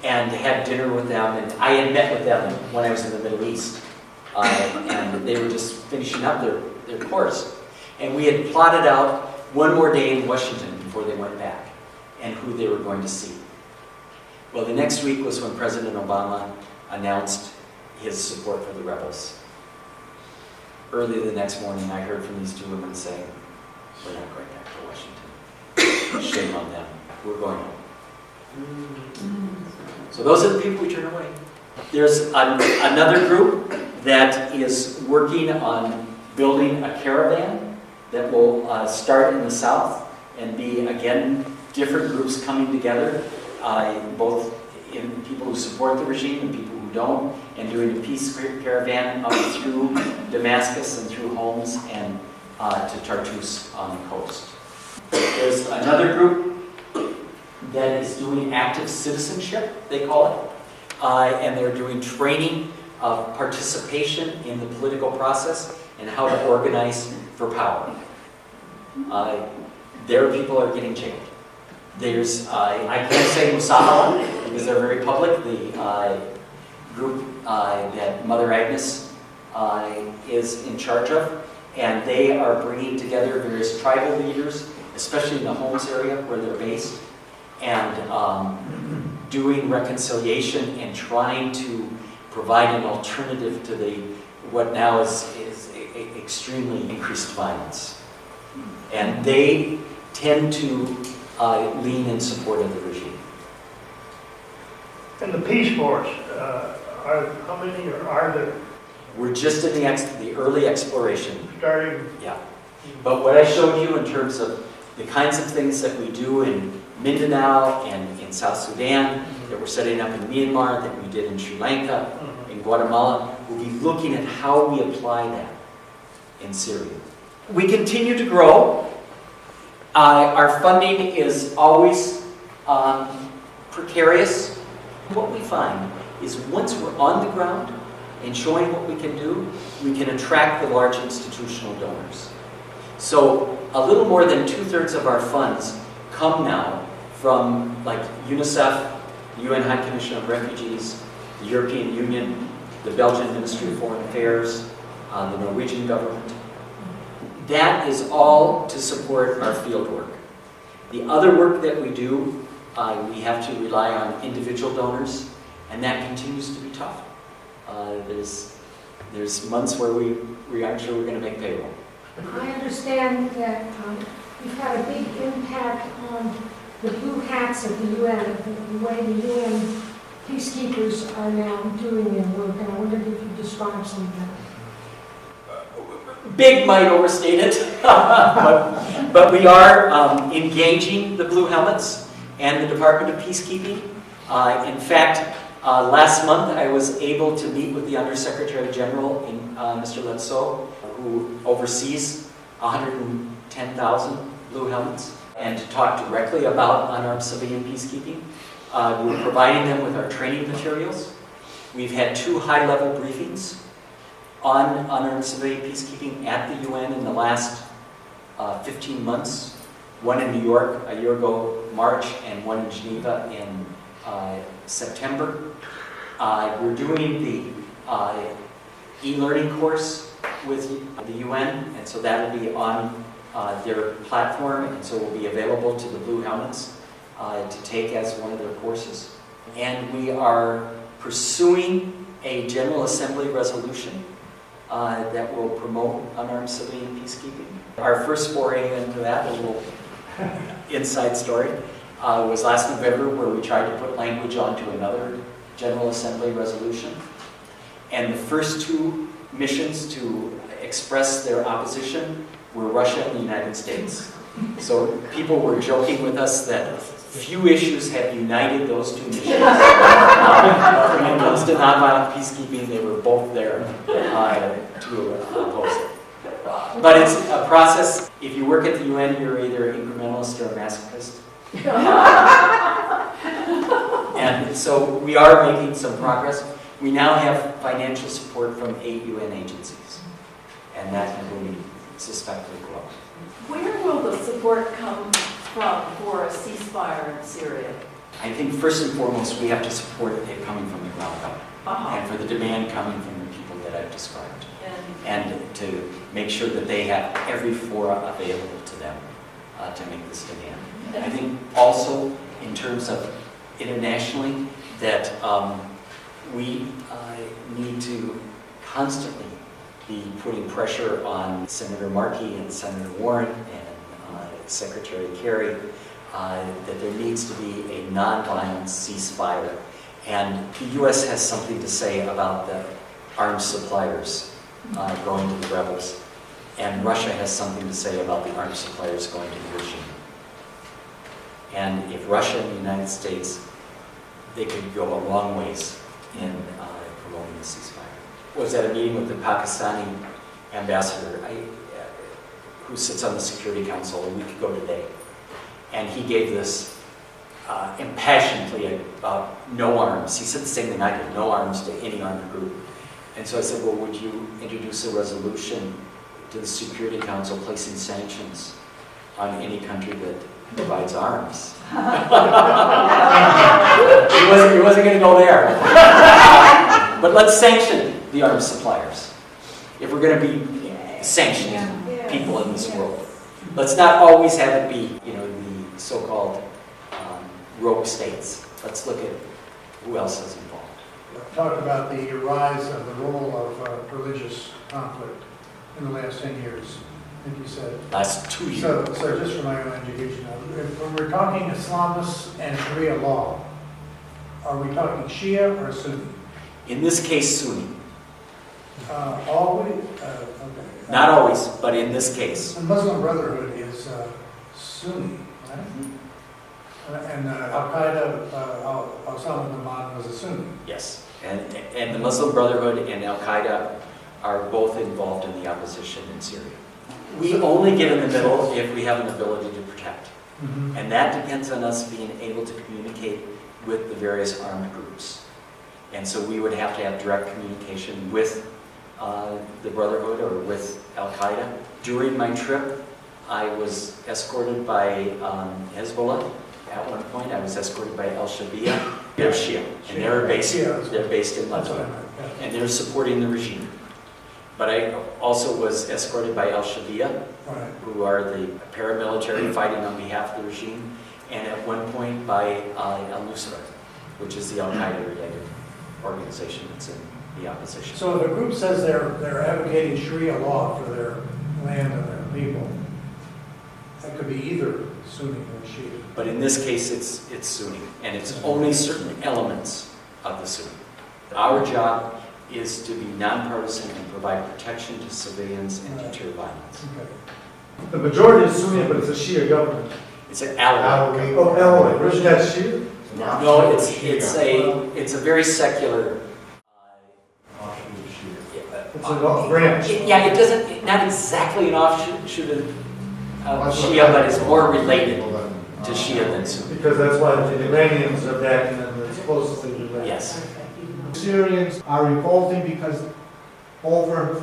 and had dinner with them. And I had met with them when I was in the Middle East, and they were just finishing up their course. And we had plotted out one more day in Washington before they went back, and who they were going to see. Well, the next week was when President Obama announced his support for the rebels. Early the next morning, I heard from these 2 women saying, "We're not going back to Washington. Shame on them. We're going home." So those are the people we turn away. There's another group that is working on building a caravan that will start in the south and be, again, different groups coming together, both in people who support the regime and people who don't, and doing a peace caravan up through Damascus and through Homs and to Tartus on the coast. There's another group that is doing active citizenship, they call it, and they're doing training of participation in the political process and how to organize for power. Their people are getting jailed. There's, I can't say Musala because they're very public, the group that Mother Agnes is in charge of, and they are bringing together various tribal leaders, especially in the Homs area where they're based, and doing reconciliation and trying to provide an alternative to what now is extremely increased violence. And they tend to lean in support of the regime. And the Peace Force, how many are there? We're just in the early exploration. Starting? Yeah. But what I showed you in terms of the kinds of things that we do in Mindanao and in South Sudan, that we're setting up in Myanmar, that we did in Sri Lanka, in Guatemala, we'll be looking at how we apply that in Syria. We continue to grow. Our funding is always precarious. What we find is once we're on the ground and showing what we can do, we can attract the large institutional donors. So a little more than 2/3 of our funds come now from like UNICEF, the UN High Commission on Refugees, the European Union, the Belgian Ministry of Foreign Affairs, the Norwegian government. That is all to support our field work. The other work that we do, we have to rely on individual donors, and that continues to be tough. There's months where we aren't sure we're going to make payroll. I understand that you've had a big impact on the blue hats of the UN, the way the UN peacekeepers are now doing their work, and I wondered if you could describe some of that. big might overstate it, but we are engaging the Blue Helmets and the Department of Peacekeeping. In fact, last month I was able to meet with the Undersecretary General, Mr. Letso, who oversees 110,000 Blue Helmets, and to talk directly about unarmed civilian peacekeeping. We're providing them with our training materials. We've had 2 high-level briefings on unarmed civilian peacekeeping at the UN in the last 15 months. One in New York a year ago, March, and one in Geneva in September. We're doing the e-learning course with the UN, and so that will be on their platform, and so will be available to the Blue Helmets to take as one of their courses. And we are pursuing a General Assembly resolution that will promote unarmed civilian peacekeeping. Our first foray into that, a little inside story, was last November, where we tried to put language onto another General Assembly resolution. And the first 2 missions to express their opposition were Russia and the United States. So people were joking with us that few issues have united those 2 missions. When it comes to nonviolent peacekeeping, they were both there to oppose it. But it's a process. If you work at the UN, you're either an incrementalist or a masochist. And so we are making some progress. We now have financial support from 8 UN agencies, and that we suspect will grow. Where will the support come from for a ceasefire in Syria? I think first and foremost, we have to support it coming from the ground up, and for the demand coming from the people that I've described, and to make sure that they have every fora available to them to make this demand. I think also in terms of internationally that we need to constantly be putting pressure on Senator Markey and Senator Warren and Secretary Kerry that there needs to be a nonviolent ceasefire. And the U.S. has something to say about the arms suppliers going to the rebels. And Russia has something to say about the arms suppliers going to the regime. And if Russia and the United States, they could go a long ways in promoting the ceasefire. I was at a meeting with the Pakistani ambassador who sits on the Security Council a week ago today. And he gave this impassioned plea about no arms. He said the same thing I did, no arms to any armed group. And so I said, well, would you introduce a resolution to the Security Council placing sanctions on any country that provides arms? He wasn't going to go there. But let's sanction the arms suppliers. If we're going to be sanctioning people in this world, let's not always have it be, the so-called rogue states. Let's look at who else is involved. Talk about the rise of the role of religious conflict in the last 10 years. I think you said. Last 2 years. So just for my own education, when we're talking Islamists and Sharia law, are we talking Shia or Sunni? In this case, Sunni. Always? Okay. Not always, but in this case. The Muslim Brotherhood is Sunni, right? And Al-Qaeda, Osama bin Laden was a Sunni. Yes. And the Muslim Brotherhood and Al-Qaeda are both involved in the opposition in Syria. We only get in the middle if we have an ability to protect. Mm-hmm. And that depends on us being able to communicate with the various armed groups. And so we would have to have direct communication with the Brotherhood or with Al-Qaeda. During my trip, I was escorted by Hezbollah. At one point, I was escorted by Al-Shabaab. They're Shia, and they're based in Lebanon, and they're supporting the regime. But I also was escorted by Al-Shabaab, who are the paramilitary fighting on behalf of the regime, and at one point by Al-Nusra, which is the Al-Qaeda related organization that's in the opposition. So if a group says they're advocating Sharia law for their land and their people, that could be either Sunni or Shia. But in this case, it's Sunni, and it's only certain elements of the Sunni. Our job is to be nonpartisan and provide protection to civilians and deter violence. Okay. The majority is Sunni, but it's a Shia government. It's an Alawite. Oh, Alawite, isn't that Shia? No, it's a very secular. It's a branch. Yeah, it doesn't, not exactly an offshoot of Shia, but it's more related to Shia than Sunni. Because that's why the Iranians are backing them as close as they do that. Yes. Syrians are revolting because over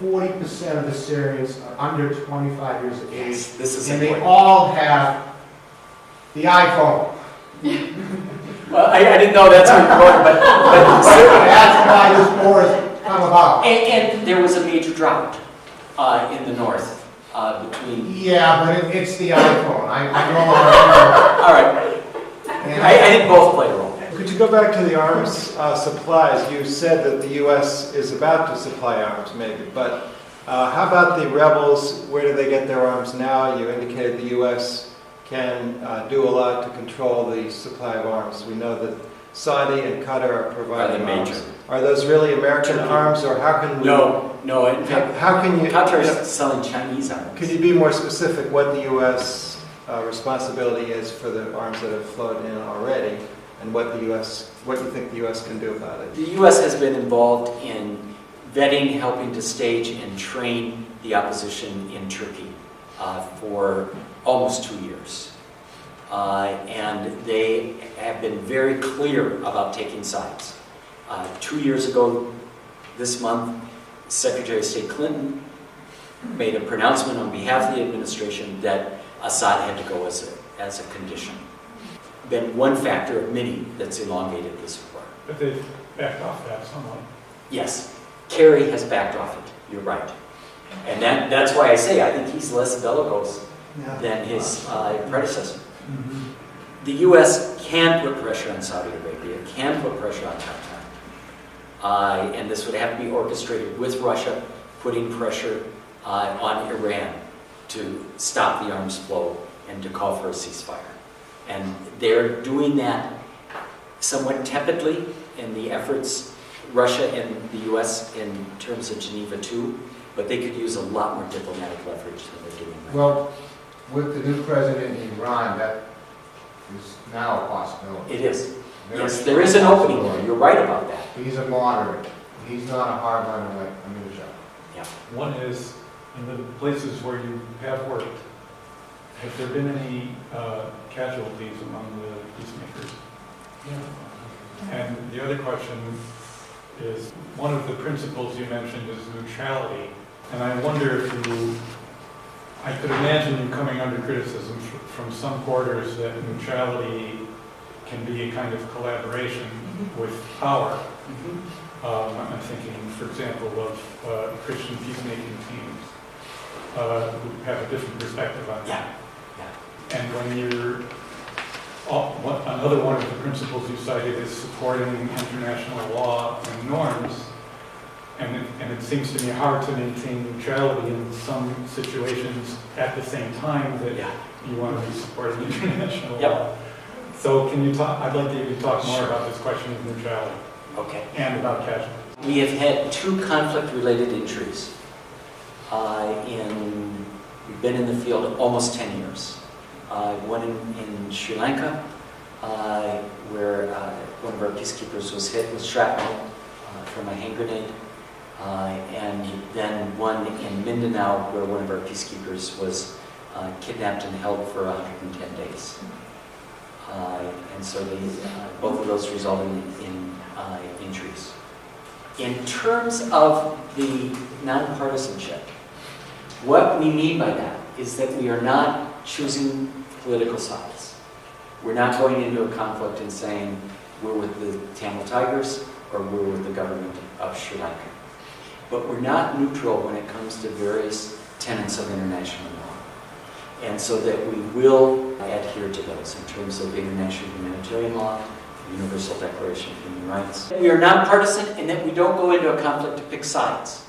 40% of the Syrians are under 25 years of age. Yes, this is And they important. all have the iPhone. Well, I didn't know that's what you're going, but That's why this war has come about. and there was a major drought in the north between. Yeah, but it's the iPhone. I know how All right, to I think both play a role. Could you go back to the arms supplies? You said that the U.S. is about to supply arms, maybe, but how about the rebels? Where do they get their arms now? You indicated the U.S. can do a lot to control the supply of arms. We know that Saudi and Qatar are providing Are the arms. major. Are those really American Turkey. arms, or how can we? No. In fact, How can you? Qatar is selling Chinese arms. Could you be more specific what the U.S. Responsibility is for the arms that have flowed in already, and what you think the U.S. can do about it? The U.S. has been involved in vetting, helping to stage and train the opposition in Turkey for almost 2 years. And they have been very clear about taking sides. 2 years ago this month, Secretary of State Clinton made a pronouncement on behalf of the administration that Assad had to go as a condition. Been one factor of many that's elongated this war. But they've backed off that somewhat. Yes, Kerry has backed off it, you're right. And that's why I say I think he's less bellicose than his predecessor. Mm-hmm. The U.S. can put pressure on Saudi Arabia, can put pressure on Qatar. And this would have to be orchestrated with Russia, putting pressure on Iran to stop the arms flow and to call for a ceasefire. And they're doing that somewhat tepidly in the efforts, Russia and the U.S. in terms of Geneva II, but they could use a lot more diplomatic leverage than they're doing right now. Well, with the new president in Iran, that is now a possibility. It is. Very Yes, there is an strong opening there. possibility. You're right about that. He's a moderate. He's not a hardliner like Amirja. One is, in the places where you have worked, have there been any casualties among the peacemakers? And the other question is, one of the principles you mentioned is neutrality. And I wonder if I could imagine you coming under criticism from some quarters that neutrality can be a kind of collaboration with power. I'm thinking, for example, of Christian peacemaking teams who have a different perspective on that. And when you're, another one of the principles you cited is supporting international law and norms, and it seems to me hard to maintain neutrality in some situations at the same time that you want to be supporting international law. So can you talk, I'd like you to talk more about this question of neutrality. Okay. And about casualties. We have had 2 conflict-related injuries. We've been in the field almost 10 years. One in Sri Lanka, where one of our peacekeepers was hit with shrapnel from a hand grenade. And then one in Mindanao, where one of our peacekeepers was kidnapped and held for 110 days. And so both of those resulted in injuries. In terms of the nonpartisanship, what we mean by that is that we are not choosing political sides. We're not going into a conflict and saying we're with the Tamil Tigers or we're with the government of Sri Lanka. But we're not neutral when it comes to various tenets of international law. And so that we will adhere to those in terms of international humanitarian law, the Universal Declaration of Human Rights. We are nonpartisan in that we don't go into a conflict to pick sides.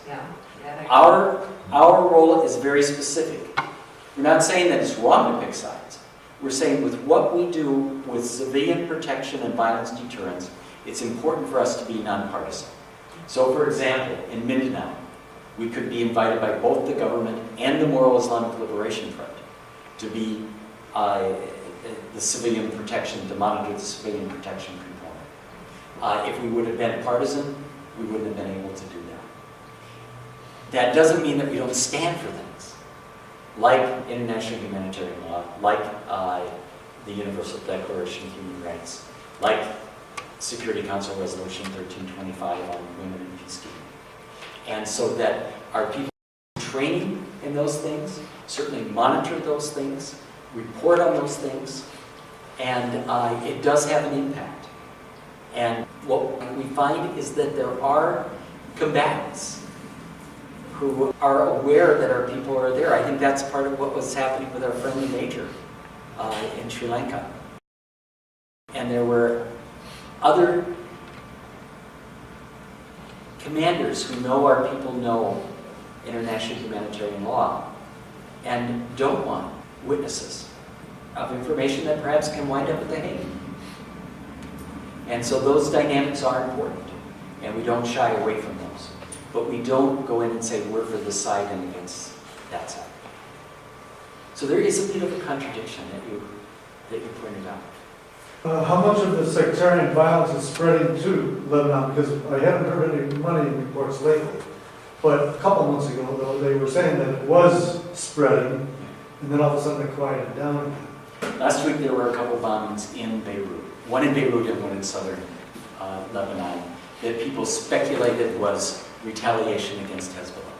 Our role is very specific. We're not saying that it's wrong to pick sides. We're saying with what we do with civilian protection and violence deterrence, it's important for us to be nonpartisan. So for example, in Mindanao, we could be invited by both the government and the Moral Islamic Liberation Front to be the civilian protection, to monitor the civilian protection component. If we would have been partisan, we wouldn't have been able to do that. That doesn't mean that we don't stand for things, like international humanitarian law, like the Universal Declaration of Human Rights, like Security Council Resolution 1325 on women and peacekeeping. And so that our people training in those things, certainly monitor those things, report on those things, and it does have an impact. And what we find is that there are combatants who are aware that our people are there. I think that's part of what was happening with our friendly major in Sri Lanka. And there were other commanders who know our people know international humanitarian law and don't want witnesses of information that perhaps can wind up at The Hague. And so those dynamics are important, and we don't shy away from those. But we don't go in and say we're for this side and against that side. So there is a bit of a contradiction that you pointed out. How much of the sectarian violence is spreading to Lebanon? Because I haven't heard any money reports lately. But a couple months ago, though, they were saying that it was spreading, and then all of a sudden it quieted down. Last week there were a couple bombings in Beirut. One in Beirut and one in southern Lebanon that people speculated was retaliation against Hezbollah.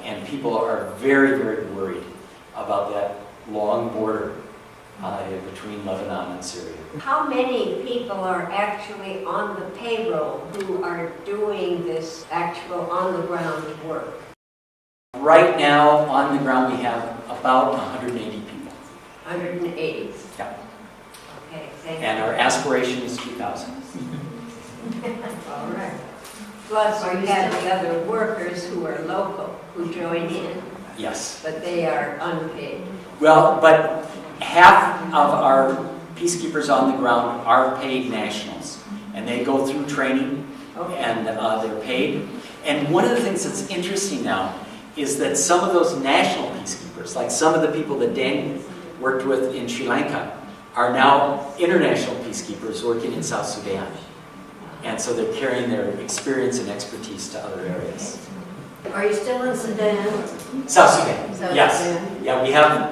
And people are very, very worried about that long border between Lebanon and Syria. How many people are actually on the payroll who are doing this actual on-the-ground work? Right now, on the ground, we have about 180 people. 180? Yeah. Okay, thank you. And our aspiration is 2,000. All right. Plus, you have the other workers who are local, who join in, Yes. but they are unpaid. Well, but half of our peacekeepers on the ground are paid nationals, and they go through training, and they're paid. And one of the things that's interesting now is that some of those national peacekeepers, like some of the people that Dan worked with in Sri Lanka, are now international peacekeepers working in South Sudan. And so they're carrying their experience and expertise to other areas. Are you still in Sudan? South Sudan, South yes. Sudan. Yeah, we have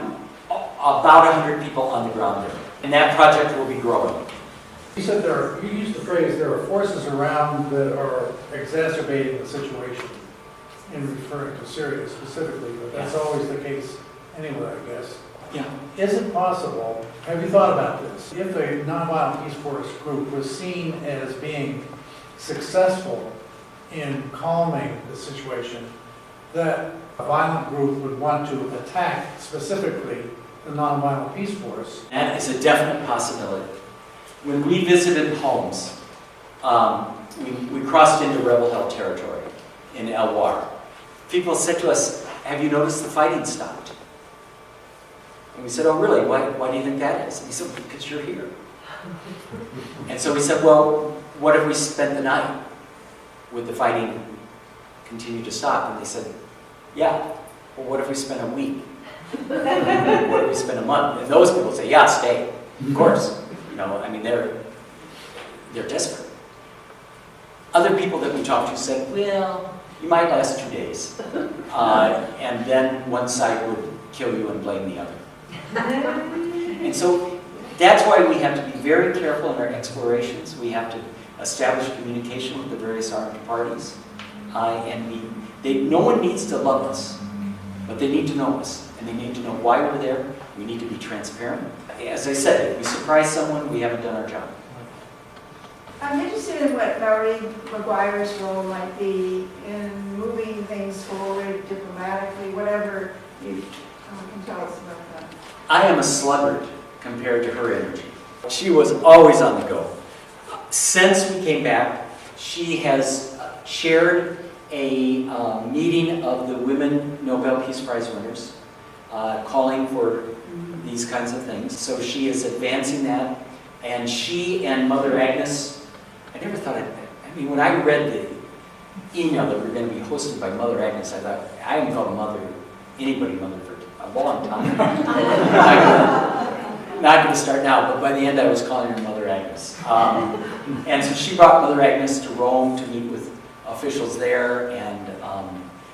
about 100 people on the ground there. And that project will be growing. You said you used the phrase, there are forces around that are exacerbating the situation in referring to Syria specifically, but that's always the case anywhere, I guess. Yeah. Is it possible, have you thought about this, if a Nonviolent Peaceforce group was seen as being successful in calming the situation, that a violent group would want to attack specifically the Nonviolent Peaceforce? That is a definite possibility. When we visited homes, we crossed into rebel-held territory in El War. People said to us, have you noticed the fighting stopped? And we said, oh really, why do you think that is? And he said, because you're here. And so we said, well, what if we spent the night? Would the fighting continue to stop? And they said, yeah. Well, what if we spent a week? What if we spent a month? And those people say, yeah, stay. Of course. You know, I mean, they're desperate. Other people that we talked to said, well, you might last 2 days. And then one side would kill you and blame the other. And so that's why we have to be very careful in our explorations. We have to establish communication with the various armed parties. No one needs to love us, but they need to know us. And they need to know why we're there. We need to be transparent. As I said, if we surprise someone, we haven't done our job. I'm interested in what Maureen McGuire's role might be in moving things forward diplomatically, whatever you can tell us about that. I am a sluggard compared to her energy. She was always on the go. Since we came back, she has chaired a meeting of the women Nobel Peace Prize winners, calling for these kinds of things. So she is advancing that, and she and Mother Agnes, I never thought I'd I mean, when I read the email that we were going to be hosted by Mother Agnes, I thought, I haven't called anybody mother for a long time. Not going to start now, but by the end I was calling her Mother Agnes. And so she brought Mother Agnes to Rome to meet with officials there, and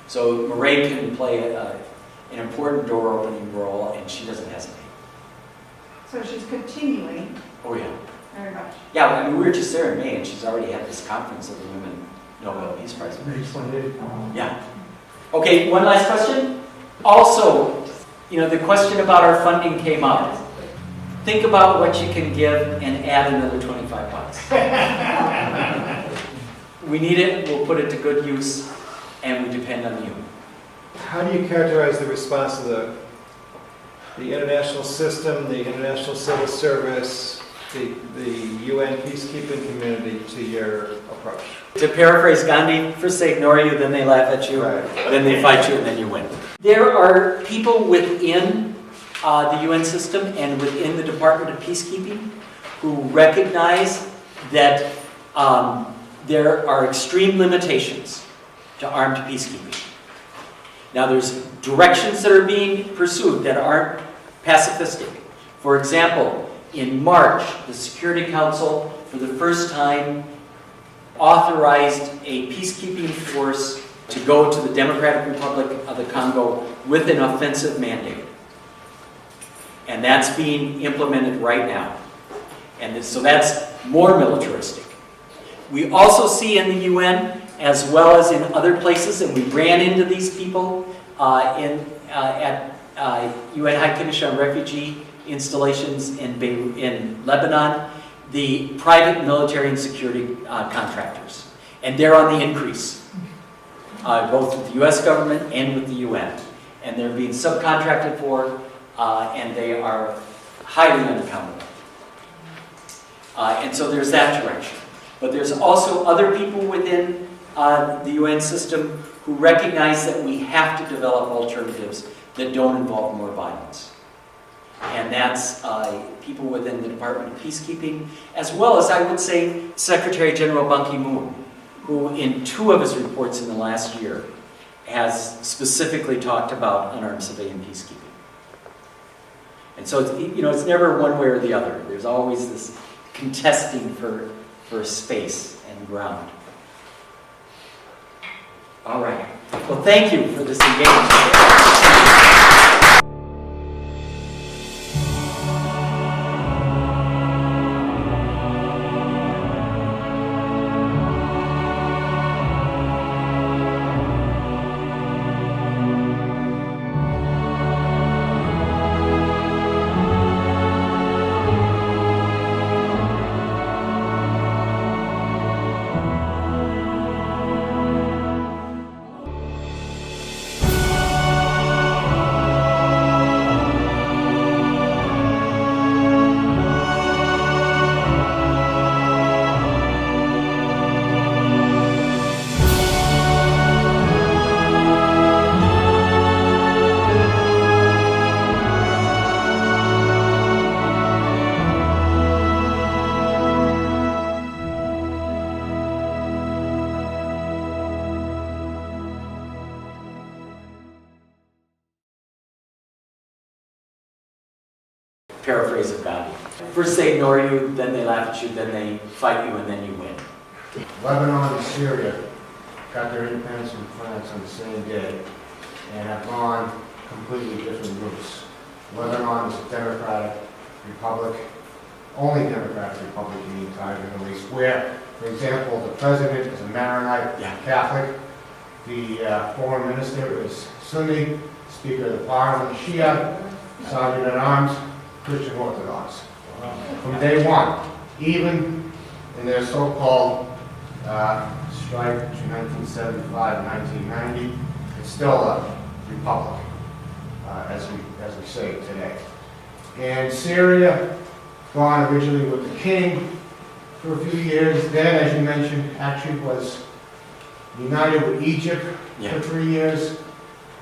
so Mairead can play an important door-opening role, and she doesn't hesitate. So she's continuing Oh yeah. very much. Yeah, I mean, we were just there in May, and she's already had this conference of the Women Nobel Peace Prize. May 28th. Yeah. Okay, one last question. Also, the question about our funding came up. Think about what you can give and add another 25 bucks. We need it, we'll put it to good use, and we depend on you. How do you characterize the response of the international system, the international civil service, the UN peacekeeping community to your approach? To paraphrase Gandhi, first they ignore you, then they laugh at you, Right. then they fight you, and then you win. There are people within the UN system and within the Department of Peacekeeping who recognize that there are extreme limitations to armed peacekeeping. Now there's directions that are being pursued that aren't pacifistic. For example, in March, the Security Council, for the first time, authorized a peacekeeping force to go to the Democratic Republic of the Congo with an offensive mandate. And that's being implemented right now. And so that's more militaristic. We also see in the UN, as well as in other places, and we ran into these people at UN High Commission on Refugee installations in Lebanon, the private military and security contractors. And they're on the increase, both with the US government and with the UN. And they're being subcontracted for, and they are highly unaccountable. And so there's that direction. But there's also other people within the UN system who recognize that we have to develop alternatives that don't involve more violence. And that's people within the Department of Peacekeeping, as well as, I would say, Secretary General Ban Ki-moon, who in 2 of his reports in the last year has specifically talked about unarmed civilian peacekeeping. And so, it's never one way or the other. There's always this contesting for space and ground. All right. Well, thank you for this engagement. Paraphrase of Gandhi. First they ignore you, then they laugh at you, then they fight you, and then you win. Lebanon and Syria got their independence from France on the same day and have gone completely different routes. Lebanon is a democratic republic, only democratic republic in the entire Middle East, where, for example, the president is a Maronite Catholic, the foreign minister is Sunni, Speaker of the Parliament Shia, Sergeant at Arms Christian Orthodox. From day one, even in their so-called strike between 1975 and 1990, it's still a republic, as we say today. And Syria, gone originally with the king for a few years, then, as you mentioned, actually was united with Egypt for 3 years,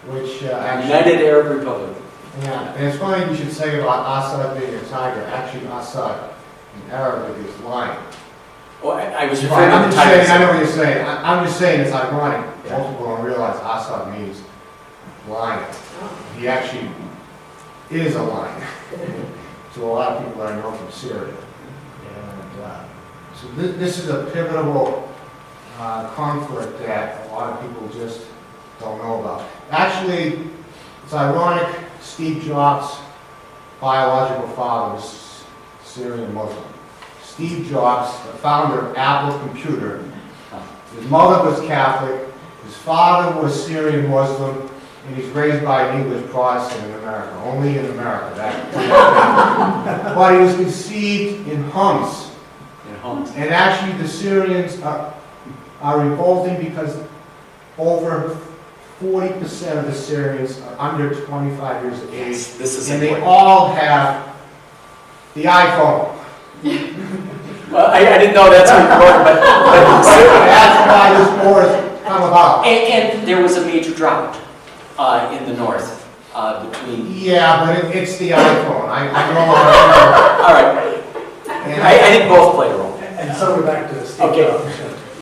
which actually... United Arab Republic. Yeah, and it's funny you should say about Assad being a tiger. Actually, Assad in Arabic is lion. Well, I was Fine, referring I'm to just the saying, I know title. what you're saying. I'm just saying it's ironic. Most people don't realize Assad means lion. He actually is a lion to a lot of people that I know from Syria. And so this is a pivotal conflict that a lot of people just don't know about. Actually, it's ironic, Steve Jobs' biological father was Syrian Muslim. Steve Jobs, the founder of Apple Computer, his mother was Catholic, his father was Syrian Muslim, and he's raised by an English Protestant in America, only in America. But he was conceived in Homs. And actually the Syrians are revolting because over 40% of the Syrians are under 25 years of age. Yes, this is and they important. all have the iPhone. Well, I didn't know that's what you wrote, but That's why this war has come about. and there was a major drought in the north between. Yeah, but it's the iPhone. I know how All right, to. I think both play a role. And so we're back to Steve Okay. Jobs.